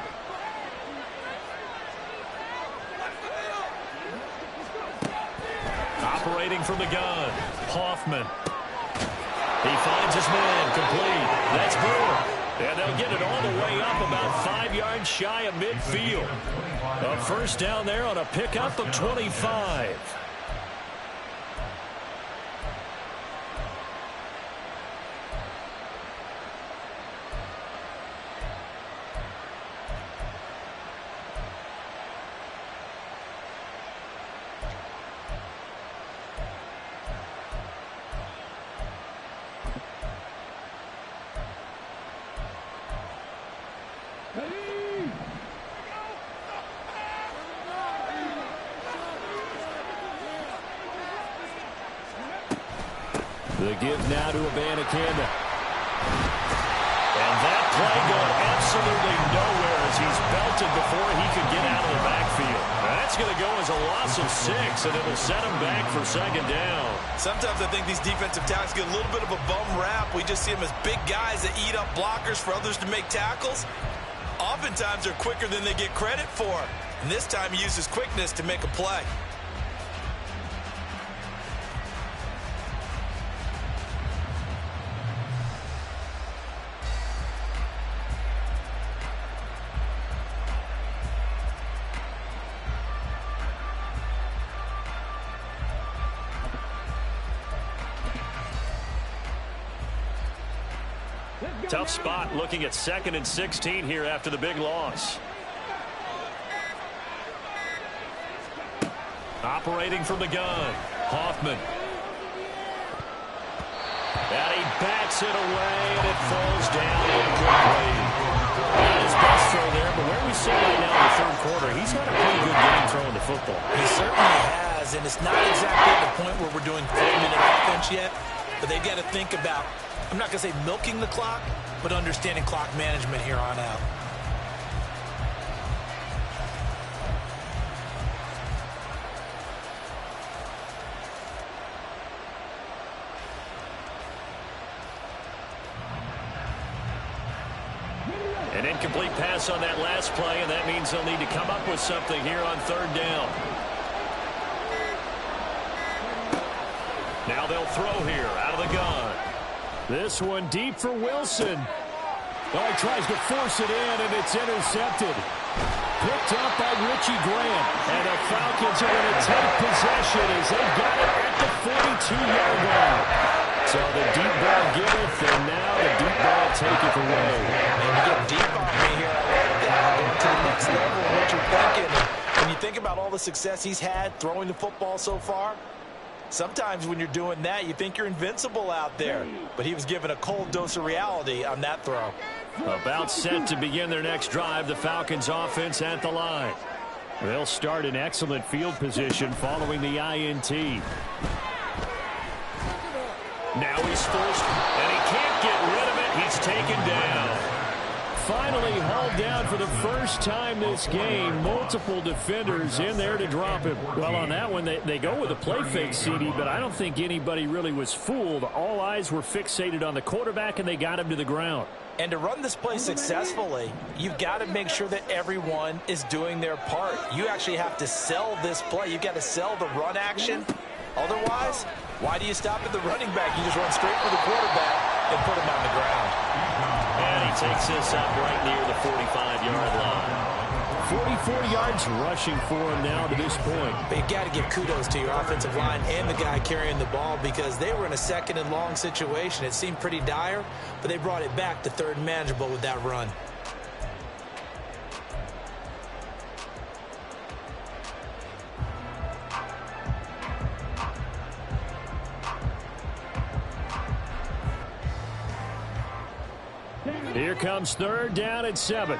Operating from the gun, Hoffman. He finds his man, complete. That's Brewer. And they'll get it all the way up about 5 yards shy of midfield. A first down there on a pickup of 25. The give now to Abanikanda. And that play going absolutely nowhere as he's belted before he could get out of the backfield. That's going to go as a loss of 6, and it'll set him back for 2nd down. Sometimes I think these defensive tackles get a little bit of a bum rap. We just see them as big guys that eat up blockers for others to make tackles. Oftentimes they're quicker than they get credit for. And this time he uses quickness to make a play. Tough spot looking at 2nd and 16 here after the big loss. Operating from the gun, Hoffman. And he bats it away, and it falls down incomplete. Not his best throw there, but where we sit right now in the 3rd quarter, he's had a pretty good game throwing the football. He certainly has, and it's not exactly at the point where we're doing 4-minute offense yet, but they've got to think about, I'm not going to say milking the clock, but understanding clock management here on out. An incomplete pass on that last play, and that means they'll need to come up with something here on 3rd down. Now they'll throw here out of the gun. This one deep for Wilson. Oh, he tries to force it in, and it's intercepted. Picked up by Richie Grant. And the Falcons are going to take possession as they've got it at the 42-yard line. So the deep ball giveth, and now the deep ball taketh away. And you get deep on me here. I like that. Going to the next level of what you're thinking. When you think about all the success he's had throwing the football so far, sometimes when you're doing that, you think you're invincible out there. But he was given a cold dose of reality on that throw. About set to begin their next drive, the Falcons offense at the line. They'll start in excellent field position following the INT. Now he's forced, and he can't get rid of it. He's taken down. Finally hauled down for the first time this game. Multiple defenders in there to drop him. Well, on that one, they go with a play fake, CD, but I don't think anybody really was fooled. All eyes were fixated on the quarterback, and they got him to the ground. And to run this play successfully, you've got to make sure that everyone is doing their part. You actually have to sell this play. You've got to sell the run action. Otherwise, why do you stop at the running back? You just run straight for the quarterback and put him on the ground. And he takes this up right near the 45-yard line. 44 yards rushing for him now to this point. But you got to give kudos to your offensive line and the guy carrying the ball because they were in a 2nd and long situation. It seemed pretty dire, but they brought it back to 3rd and manageable with that run. Here comes third down and 7.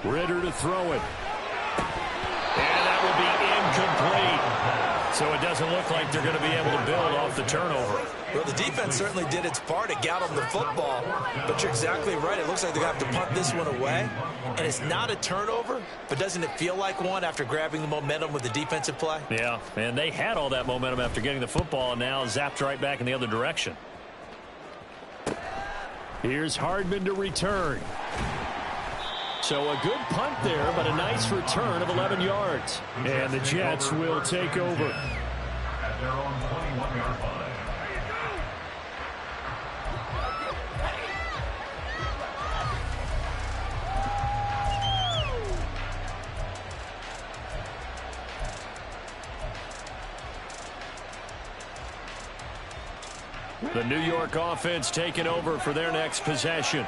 Ritter to throw it. And that will be incomplete. So it doesn't look like they're going to be able to build off the turnover. Well, the defense certainly did its part to get them the football. But you're exactly right. It looks like they're going to have to punt this one away. And it's not a turnover, but doesn't it feel like one after grabbing the momentum with the defensive play? Yeah, and they had all that momentum after getting the football, and now zapped right back in the other direction. Here's Hardman to return. So a good punt there, but a nice return of 11 yards. And the Jets will take over. At their own 21-yard line. The New York offense taking over for their next possession.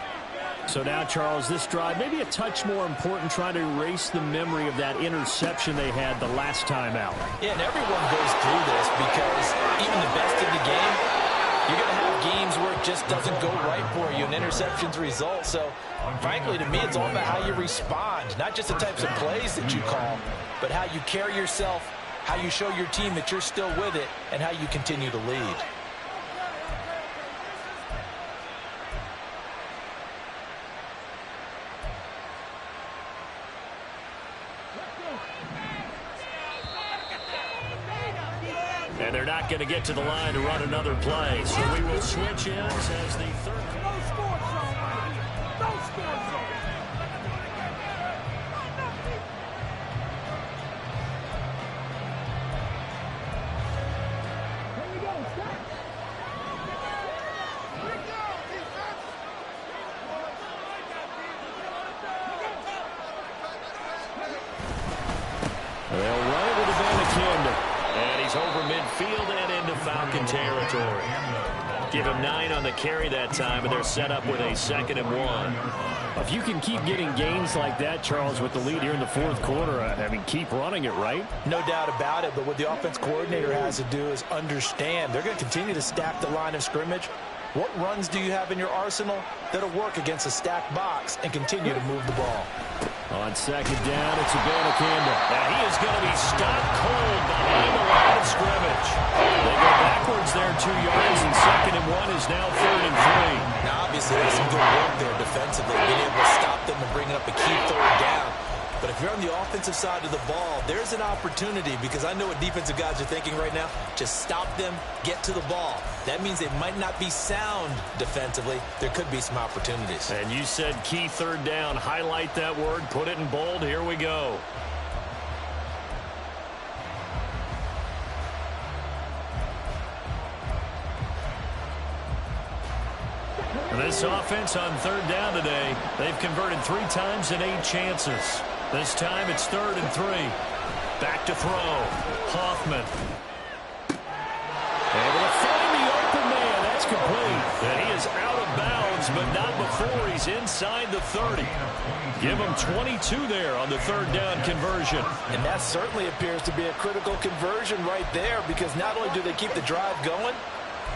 So now, Charles, this drive maybe a touch more important, trying to erase the memory of that interception they had the last time out. Yeah, and everyone goes through this because even the best in the game, you're going to have games where it just doesn't go right for you, and interceptions result. So, frankly, to me, it's all about how you respond, not just the types of plays that you call, but how you carry yourself, how you show your team that you're still with it, and how you continue to lead. And they're not going to get to the line to run another play. So we will switch ends as the third. No score zone, baby. No score zone. Here we go. Stop. Here we go, defense. They'll run it with a Vanderkinde. And he's over midfield and into Falcon territory. Give him 9 on the carry that time, and they're set up with a 2nd and 1. If you can keep getting gains like that, Charles, with the lead here in the fourth quarter, I mean, keep running it, right? No doubt about it, but what the offense coordinator has to do is understand they're going to continue to stack the line of scrimmage. What runs do you have in your arsenal that'll work against a stacked box and continue to move the ball? On 2nd down, it's a Vanderkinde. Now he is going to be stopped cold behind the line of scrimmage. They go backwards there 2 yards, and 2nd and 1 is now 3rd and 3. Now, obviously, that's some good work there defensively, being able to stop them and bringing up a key 3rd down. But if you're on the offensive side of the ball, there's an opportunity, because I know what defensive guys are thinking right now. Just stop them, get to the ball. That means they might not be sound defensively. There could be some opportunities. And you said key 3rd down. Highlight that word. Put it in bold. Here we go. This offense on 3rd down today, they've converted 3 times in 8 chances. This time it's 3rd and 3. Back to throw. Hoffman. Able to find the open man. That's complete. And he is out of bounds, but not before he's inside the 30. Give him 22 there on the 3rd down conversion. And that certainly appears to be a critical conversion right there, because not only do they keep the drive going,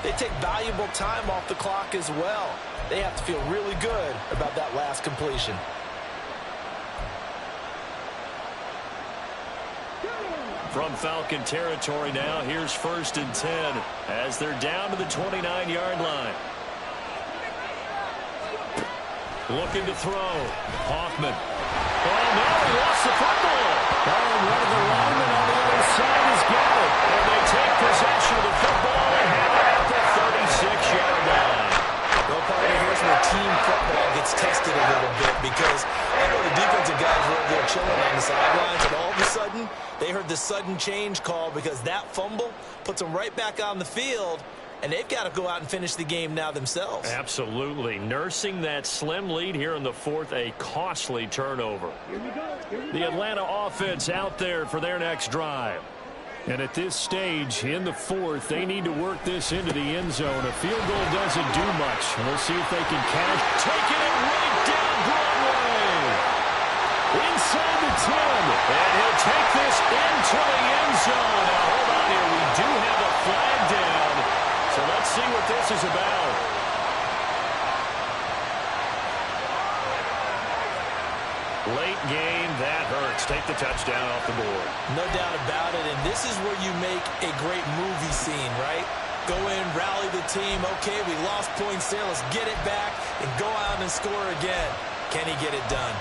they take valuable time off the clock as well. They have to feel really good about that last completion. From Falcon territory now, here's 1st and 10 as they're down to the 29-yard line. Looking to throw. Hoffman. Oh, no, he lost the football. Oh, and one of the linemen on the other side has got it. And they take possession of the football and have it at the 36-yard line. Well, partner, here's where team football gets tested a little bit, because I know the defensive guys were over there chilling on the sidelines, and all of a sudden, they heard the sudden change call, because that fumble puts them right back on the field, and they've got to go out and finish the game now themselves. Absolutely. Nursing that slim lead here in the 4th, a costly turnover. The Atlanta offense out there for their next drive. And at this stage, in the 4th, they need to work this into the end zone. A field goal doesn't do much. We'll see if they can cash. Taking it right down Broadway. Inside the 10. And he'll take this into the end zone. Now, hold on here. We do have a flag down. So let's see what this is about. Late game, that hurts. Take the touchdown off the board. No doubt about it, and this is where you make a great movie scene, right? Go in, rally the team. Okay, we lost points there. Let's get it back and go out and score again. Can he get it done?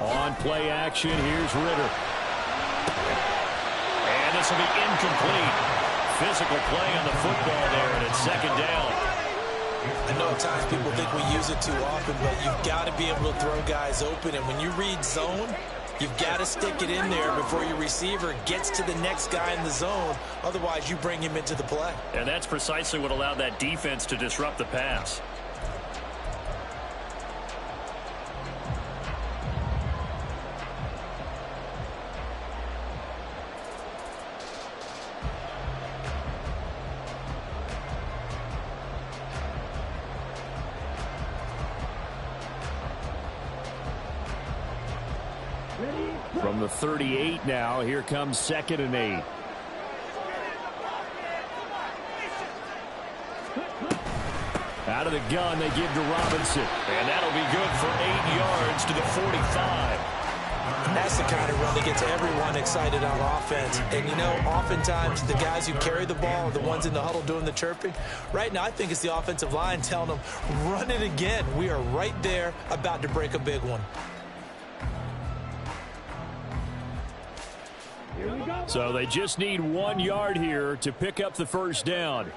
On play action, here's Ritter. And this will be incomplete. Physical play on the football there, and it's second down. I know at times people think we use it too often, but you've got to be able to throw guys open. And when you read zone, you've got to stick it in there before your receiver gets to the next guy in the zone. Otherwise, you bring him into the play. And that's precisely what allowed that defense to disrupt the pass. From the 38 now, here comes 2nd and 8. Out of the gun, they give to Robinson. And that'll be good for 8 yards to the 45. That's the kind of run that gets everyone excited on offense. And, you know, oftentimes the guys who carry the ball are the ones in the huddle doing the chirping. Right now, I think it's the offensive line telling them, run it again. We are right there about to break a big one. So they just need 1 yard here to pick up the first down.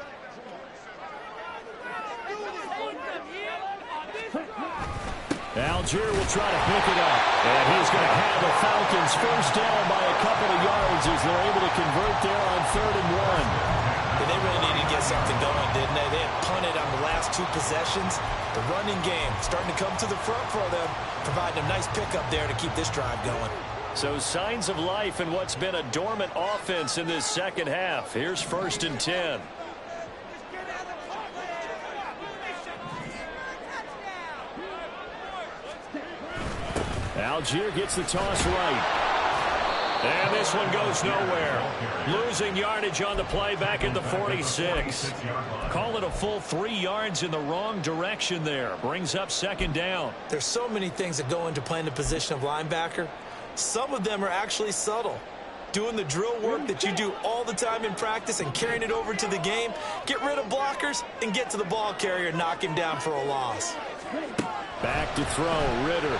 Algier will try to pick it up. And he's going to have the Falcons first down by a couple of yards as they're able to convert there on 3rd and 1. And they really needed to get something going, didn't they? They had punted on the last 2 possessions. The running game starting to come to the front for them, providing a nice pickup there to keep this drive going. So signs of life in what's been a dormant offense in this second half. Here's 1st and 10. Algier gets the toss right. And this one goes nowhere. Losing yardage on the play back at the 46. Call it a full 3 yards in the wrong direction there. Brings up 2nd down. There's so many things that go into playing the position of linebacker. Some of them are actually subtle. Doing the drill work that you do all the time in practice and carrying it over to the game. Get rid of blockers and get to the ball carrier and knock him down for a loss. Back to throw, Ritter.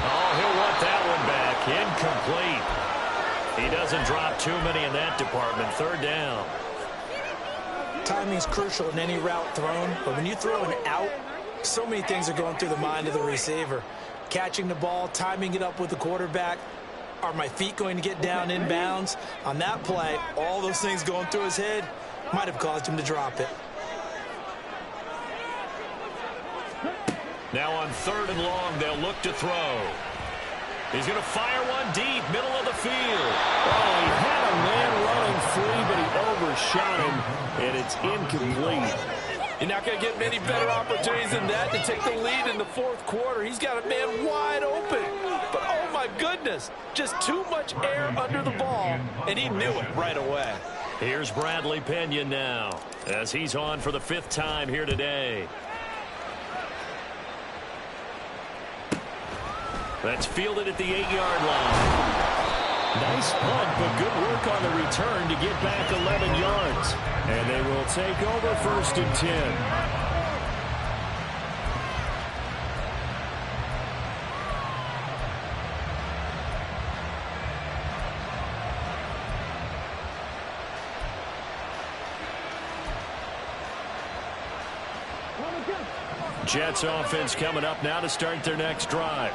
Oh, he'll want that one back. Incomplete. He doesn't drop too many in that department. 3rd down. Timing's crucial in any route thrown, but when you throw an out, so many things are going through the mind of the receiver. Catching the ball, timing it up with the quarterback. Are my feet going to get down in bounds? On that play, all those things going through his head might have caused him to drop it. Now on 3rd and long, they'll look to throw. He's going to fire one deep, middle of the field. Oh, he had a man running free, but he overshot him, and it's incomplete. You're not going to get many better opportunities than that to take the lead in the 4th quarter. He's got a man wide open. But, oh, my goodness, just too much air under the ball, and he knew it right away. Here's Bradley Pena now as he's on for the 5th time here today. That's fielded at the 8-yard line. Nice punt, but good work on the return to get back 11 yards. And they will take over 1st and 10. Jets offense coming up now to start their next drive.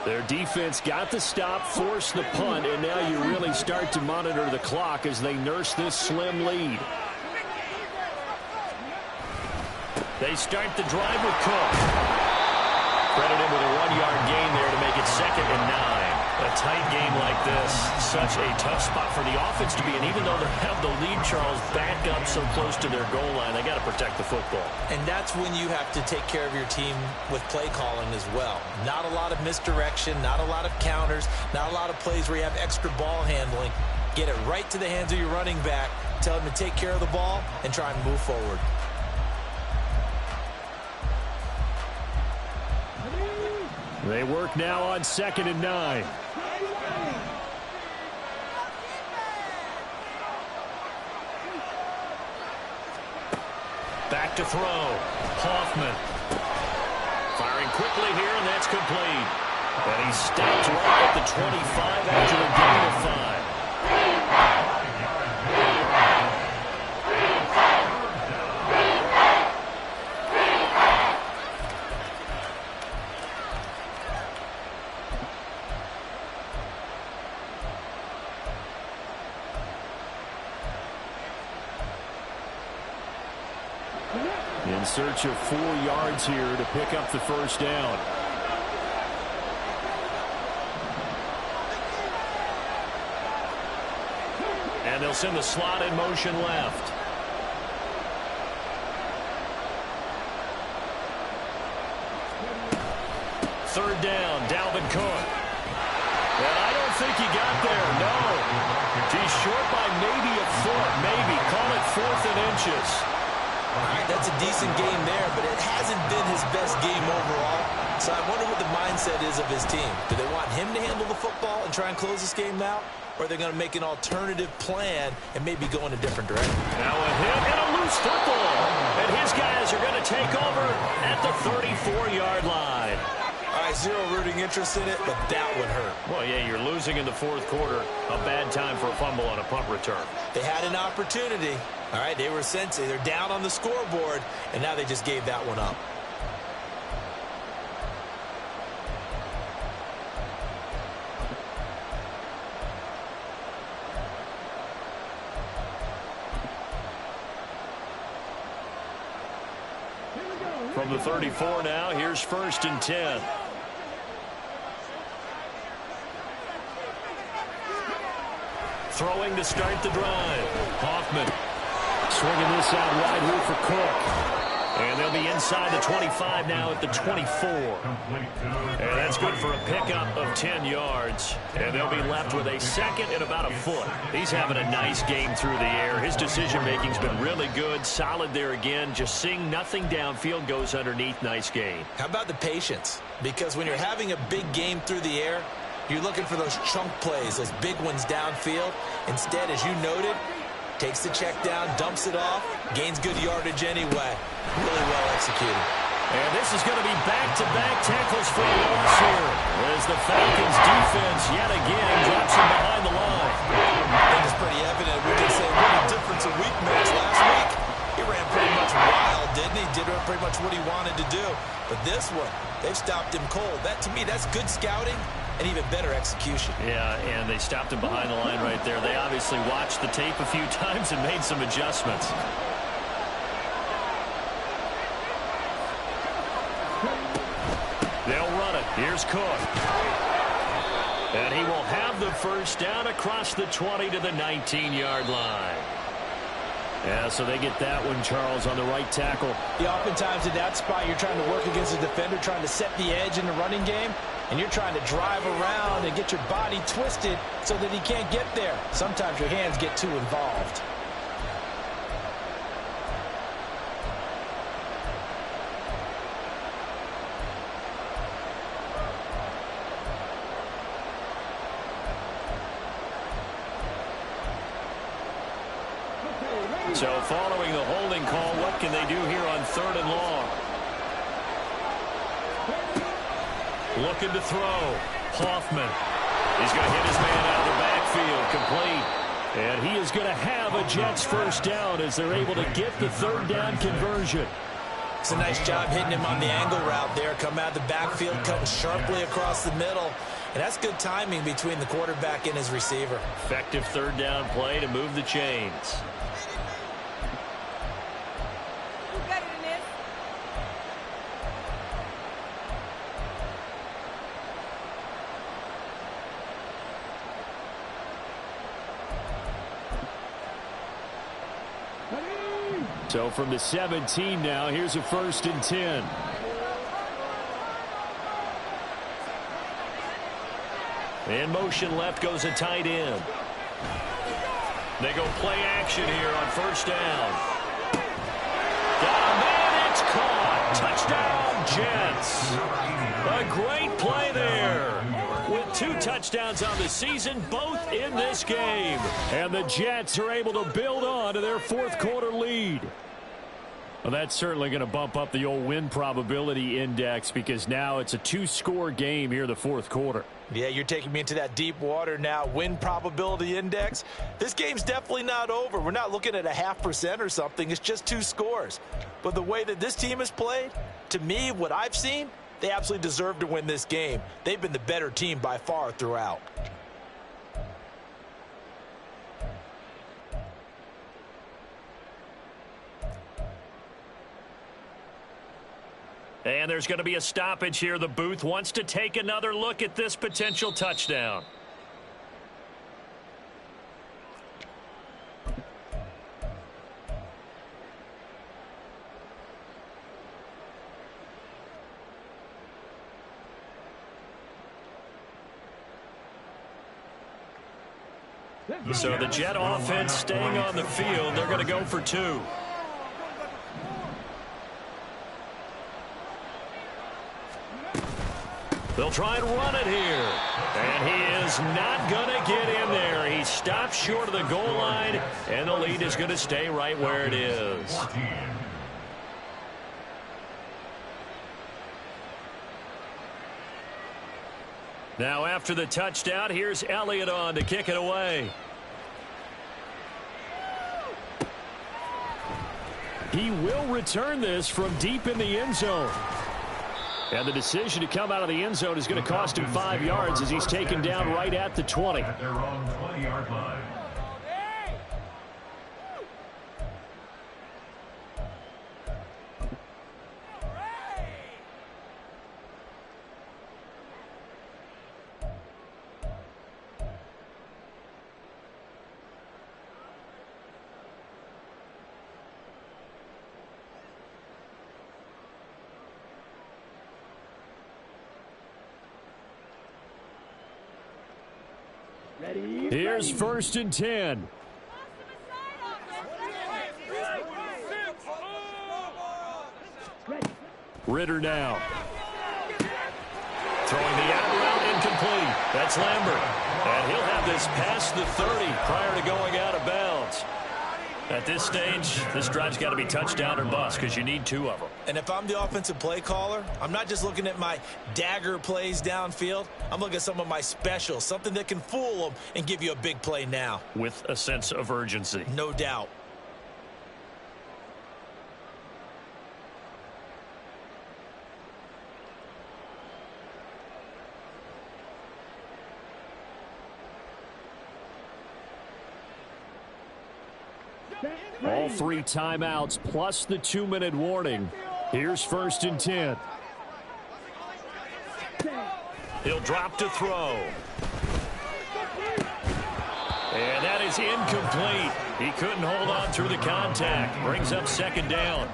Their defense got the stop, forced the punt, and now you really start to monitor the clock as they nurse this slim lead. They start the drive with Cook. Credit him with a 1-yard gain there to make it 2nd and 9. A tight game like this, such a tough spot for the offense to be in. Even though they have the lead, Charles, back up so close to their goal line, they got to protect the football. And that's when you have to take care of your team with play calling as well. Not a lot of misdirection, not a lot of counters, not a lot of plays where you have extra ball handling. Get it right to the hands of your running back, tell him to take care of the ball, and try and move forward. They work now on 2nd and 9. Back to throw. Hoffman. Firing quickly here, and that's complete. And he stopped right at the 25 after a gain of 5. In search of 4 yards here to pick up the first down. And they'll send the slot in motion left. Third down, Dalvin Cook. And I don't think he got there, no. He's short by maybe a foot, maybe. Call it 4th and inches. All right, that's a decent game there, but it hasn't been his best game overall. So I wonder what the mindset is of his team. Do they want him to handle the football and try and close this game out? Or are they going to make an alternative plan and maybe go in a different direction? Now a hit and a loose football. And his guys are going to take over at the 34-yard line. All right, zero rooting interest in it, but that would hurt. Well, yeah, you're losing in the 4th quarter. A bad time for a fumble on a punt return. They had an opportunity. All right, they were sensing. They're down on the scoreboard, and now they just gave that one up. From the 34 now, here's 1st and 10. Throwing to start the drive. Hoffman swinging this out wide here for Cook. And they'll be inside the 25 now at the 24. And that's good for a pickup of 10 yards. And they'll be left with a 2nd and about a foot. He's having a nice game through the air. His decision-making's been really good. Solid there again. Just seeing nothing downfield, goes underneath. Nice game. How about the patience? Because when you're having a big game through the air, you're looking for those chunk plays, those big ones downfield. Instead, as you noted, takes the check down, dumps it off, gains good yardage anyway. Really well executed. And this is going to be back-to-back tackles for the loss here, as the Falcons defense yet again drops him behind the line. I think it's pretty evident. We can say what a difference a week makes. Last week, he ran pretty much wild, didn't he? Did pretty much what he wanted to do. But this one, they've stopped him cold. That, to me, that's good scouting and even better execution. Yeah, and they stopped him behind the line right there. They obviously watched the tape a few times and made some adjustments. They'll run it. Here's Cook. And he will have the first down across the 20 to the 19-yard line. Yeah, so they get that one, Charles, on the right tackle. Yeah, oftentimes in that spot, you're trying to work against a defender, trying to set the edge in the running game, and you're trying to drive around and get your body twisted so that he can't get there. Sometimes your hands get too involved. So following the holding call, what can they do here on 3rd and long? Looking to throw. Hoffman. He's going to hit his man out of the backfield. Complete. And he is going to have a Jets first down as they're able to get the 3rd down conversion. It's a nice job hitting him on the angle route there. Come out of the backfield, cutting sharply across the middle. And that's good timing between the quarterback and his receiver. Effective third down play to move the chains. So from the 17 now, here's a 1st and 10. In motion left goes a tight end. They go play action here on 1st down. Got a man, it's caught. Touchdown, Jets. A great play there. With 2 touchdowns on the season, both in this game. And the Jets are able to build on to their 4th quarter lead. Well, that's certainly going to bump up the old win probability index because now it's a 2-score game here in the 4th quarter. Yeah, you're taking me into that deep water now. Win probability index. This game's definitely not over. We're not looking at a 0.5% or something. It's just 2 scores. But the way that this team has played, to me, what I've seen, they absolutely deserve to win this game. They've been the better team by far throughout. And there's going to be a stoppage here. The booth wants to take another look at this potential touchdown. So the Jet offense staying on the field. They're going to go for 2. They'll try and run it here. And he is not going to get in there. He stops short of the goal line, and the lead is going to stay right where it is. Now after the touchdown, here's Elliott on to kick it away. He will return this from deep in the end zone. And the decision to come out of the end zone is going to cost him 5 yards as he's taken down right at the 20. At their own 20-yard line. Here's 1st and 10. Ritter now. Throwing the out route incomplete. That's Lambert. And he'll have this past the 30 prior to going out of bounds. At this stage, this drive's got to be touchdown or bust because you need 2 of them. And if I'm the offensive play caller, I'm not just looking at my dagger plays downfield. I'm looking at some of my specials, something that can fool them and give you a big play now. With a sense of urgency. No doubt. All 3 timeouts plus the 2-minute warning. Here's 1st and 10. He'll drop to throw. And that is incomplete. He couldn't hold on through the contact. Brings up 2nd down.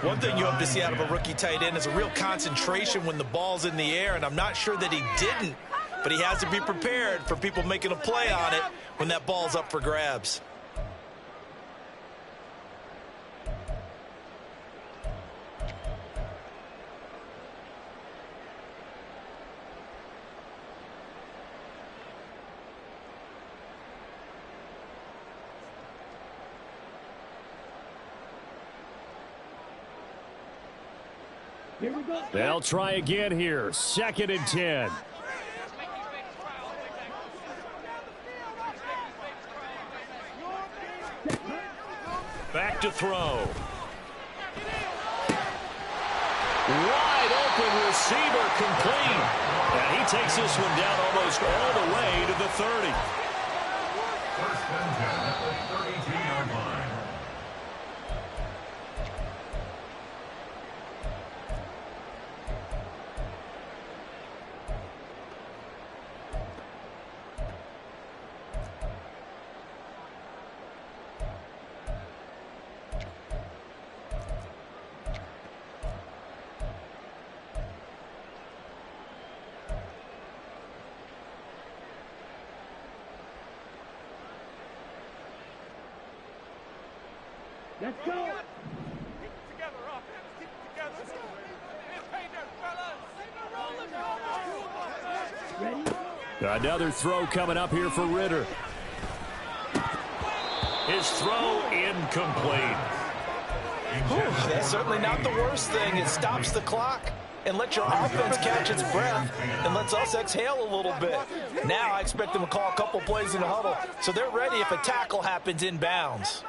One thing you hope to see out of a rookie tight end is a real concentration when the ball's in the air, and I'm not sure that he didn't, but he has to be prepared for people making a play on it when that ball's up for grabs. They'll try again here. 2nd and 10. Back to throw. Wide open receiver complete. And he takes this one down almost all the way to the 30. First and 10 at the 32-yard line. Let's go. Keep it together, offense. Keep it together. Hey there, fellas. Ready? Another throw coming up here for Ritter. His throw incomplete. That's certainly not the worst thing. It stops the clock and lets your offense catch its breath and lets us exhale a little bit. Now I expect them to call a couple plays in the huddle so they're ready if a tackle happens inbounds.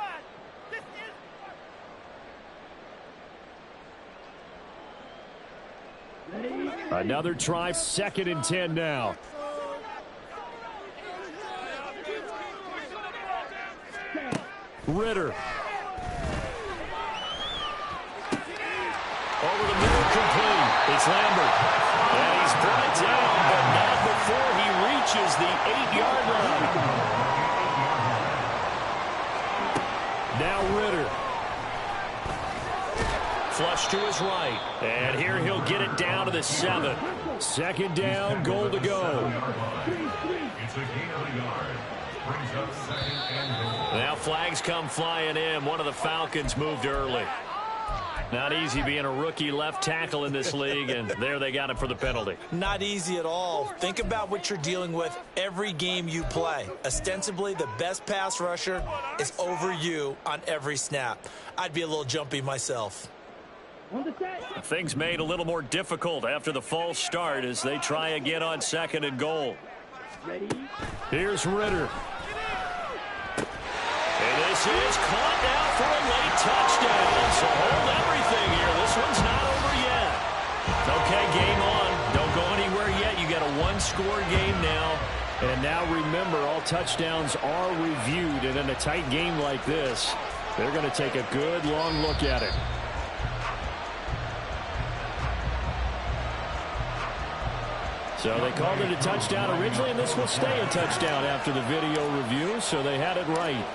Another try, 2nd and 10 now. Ritter. Over the middle, complete. It's Lambert. And he's brought it down, but not before he reaches the 8-yard line. Now Ritter. Flush to his right. And here he'll get it down to the 7. 2nd down, goal to go. It's a gain of a yard. Brings up 2nd and goal. Now flags come flying in. One of the Falcons moved early. Not easy being a rookie left tackle in this league, and there they got him for the penalty. Not easy at all. Think about what you're dealing with every game you play. Ostensibly, the best pass rusher is over you on every snap. I'd be a little jumpy myself. On the set. Things made a little more difficult after the false start as they try again on 2nd and goal. Ready? Here's Ritter. And this is caught now for a late touchdown. So hold everything here. This one's not over yet. Okay, game on. Don't go anywhere yet. You got a one-score game now. And now remember, all touchdowns are reviewed. And in a tight game like this, they're going to take a good long look at it. So they called it a touchdown originally, and this will stay a touchdown after the video review, so they had it right.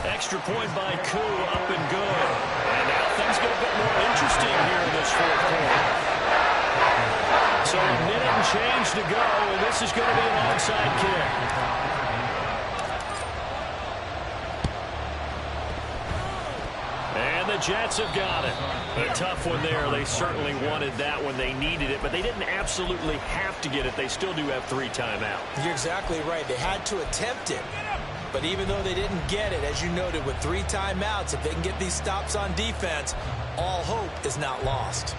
Extra point by Koo, up and good. And now things get a bit more interesting here in this 4th quarter. So a minute and change to go, and this is going to be an onside kick. And the Jets have got it. A tough one there. They certainly wanted that when they needed it, but they didn't absolutely have to get it. They still do have 3 timeouts. You're exactly right. They had to attempt it. But even though they didn't get it, as you noted, with 3 timeouts, if they can get these stops on defense, all hope is not lost.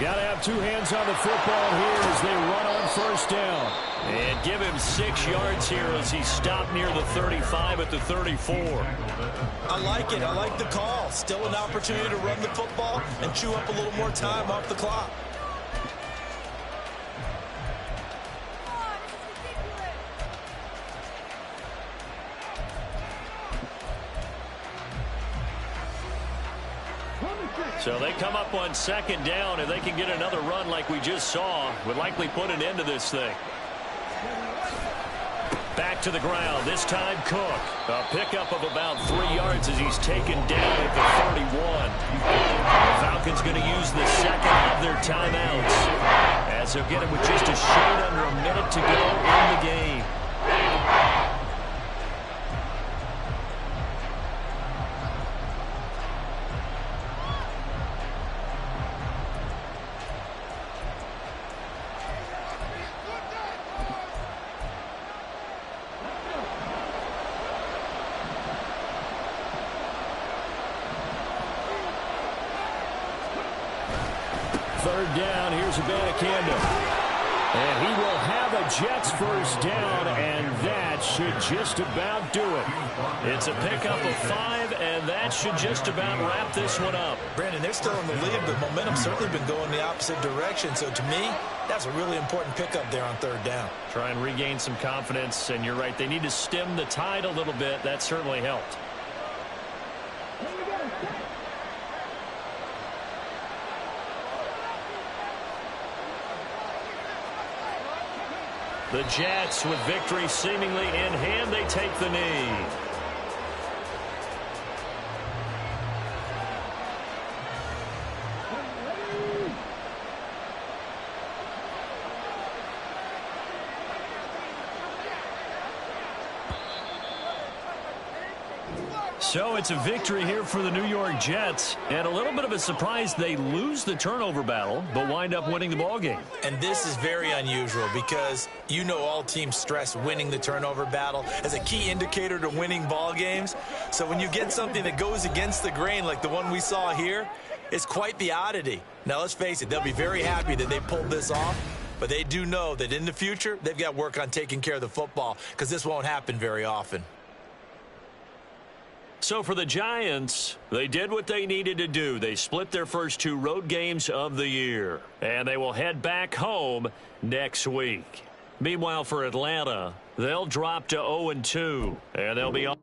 Got to have 2 hands on the football here as they run on 1st down. And give him 6 yards here as he stopped near the 35 at the 34. I like it. I like the call. Still an opportunity to run the football and chew up a little more time off the clock. So they come up on 2nd down, and they can get another run like we just saw. Would likely put an end to this thing. Back to the ground. This time Cook. A pickup of about 3 yards as he's taken down at the 31. The Falcons going to use the 2nd of their timeouts as they'll get it with just a shade under a minute to go in the game. Third down, here's Abanikanda. And he will have a Jets first down, and that should just about do it. It's a pickup of 5, and that should just about wrap this one up. Brandon, they're still in the lead, but momentum's certainly been going the opposite direction. So to me, that's a really important pickup there on third down. Try and regain some confidence, and you're right. They need to stem the tide a little bit. That certainly helped. The Jets, with victory seemingly in hand, they take the knee. So it's a victory here for the New York Jets, and a little bit of a surprise they lose the turnover battle, but wind up winning the ballgame. And this is very unusual because you know all teams stress winning the turnover battle as a key indicator to winning ball games. So when you get something that goes against the grain like the one we saw here, it's quite the oddity. Now let's face it, they'll be very happy that they pulled this off, but they do know that in the future they've got work on taking care of the football because this won't happen very often. So for the Giants, they did what they needed to do. They split their first 2 road games of the year, and they will head back home next week. Meanwhile, for Atlanta, they'll drop to 0-2, and they'll be on.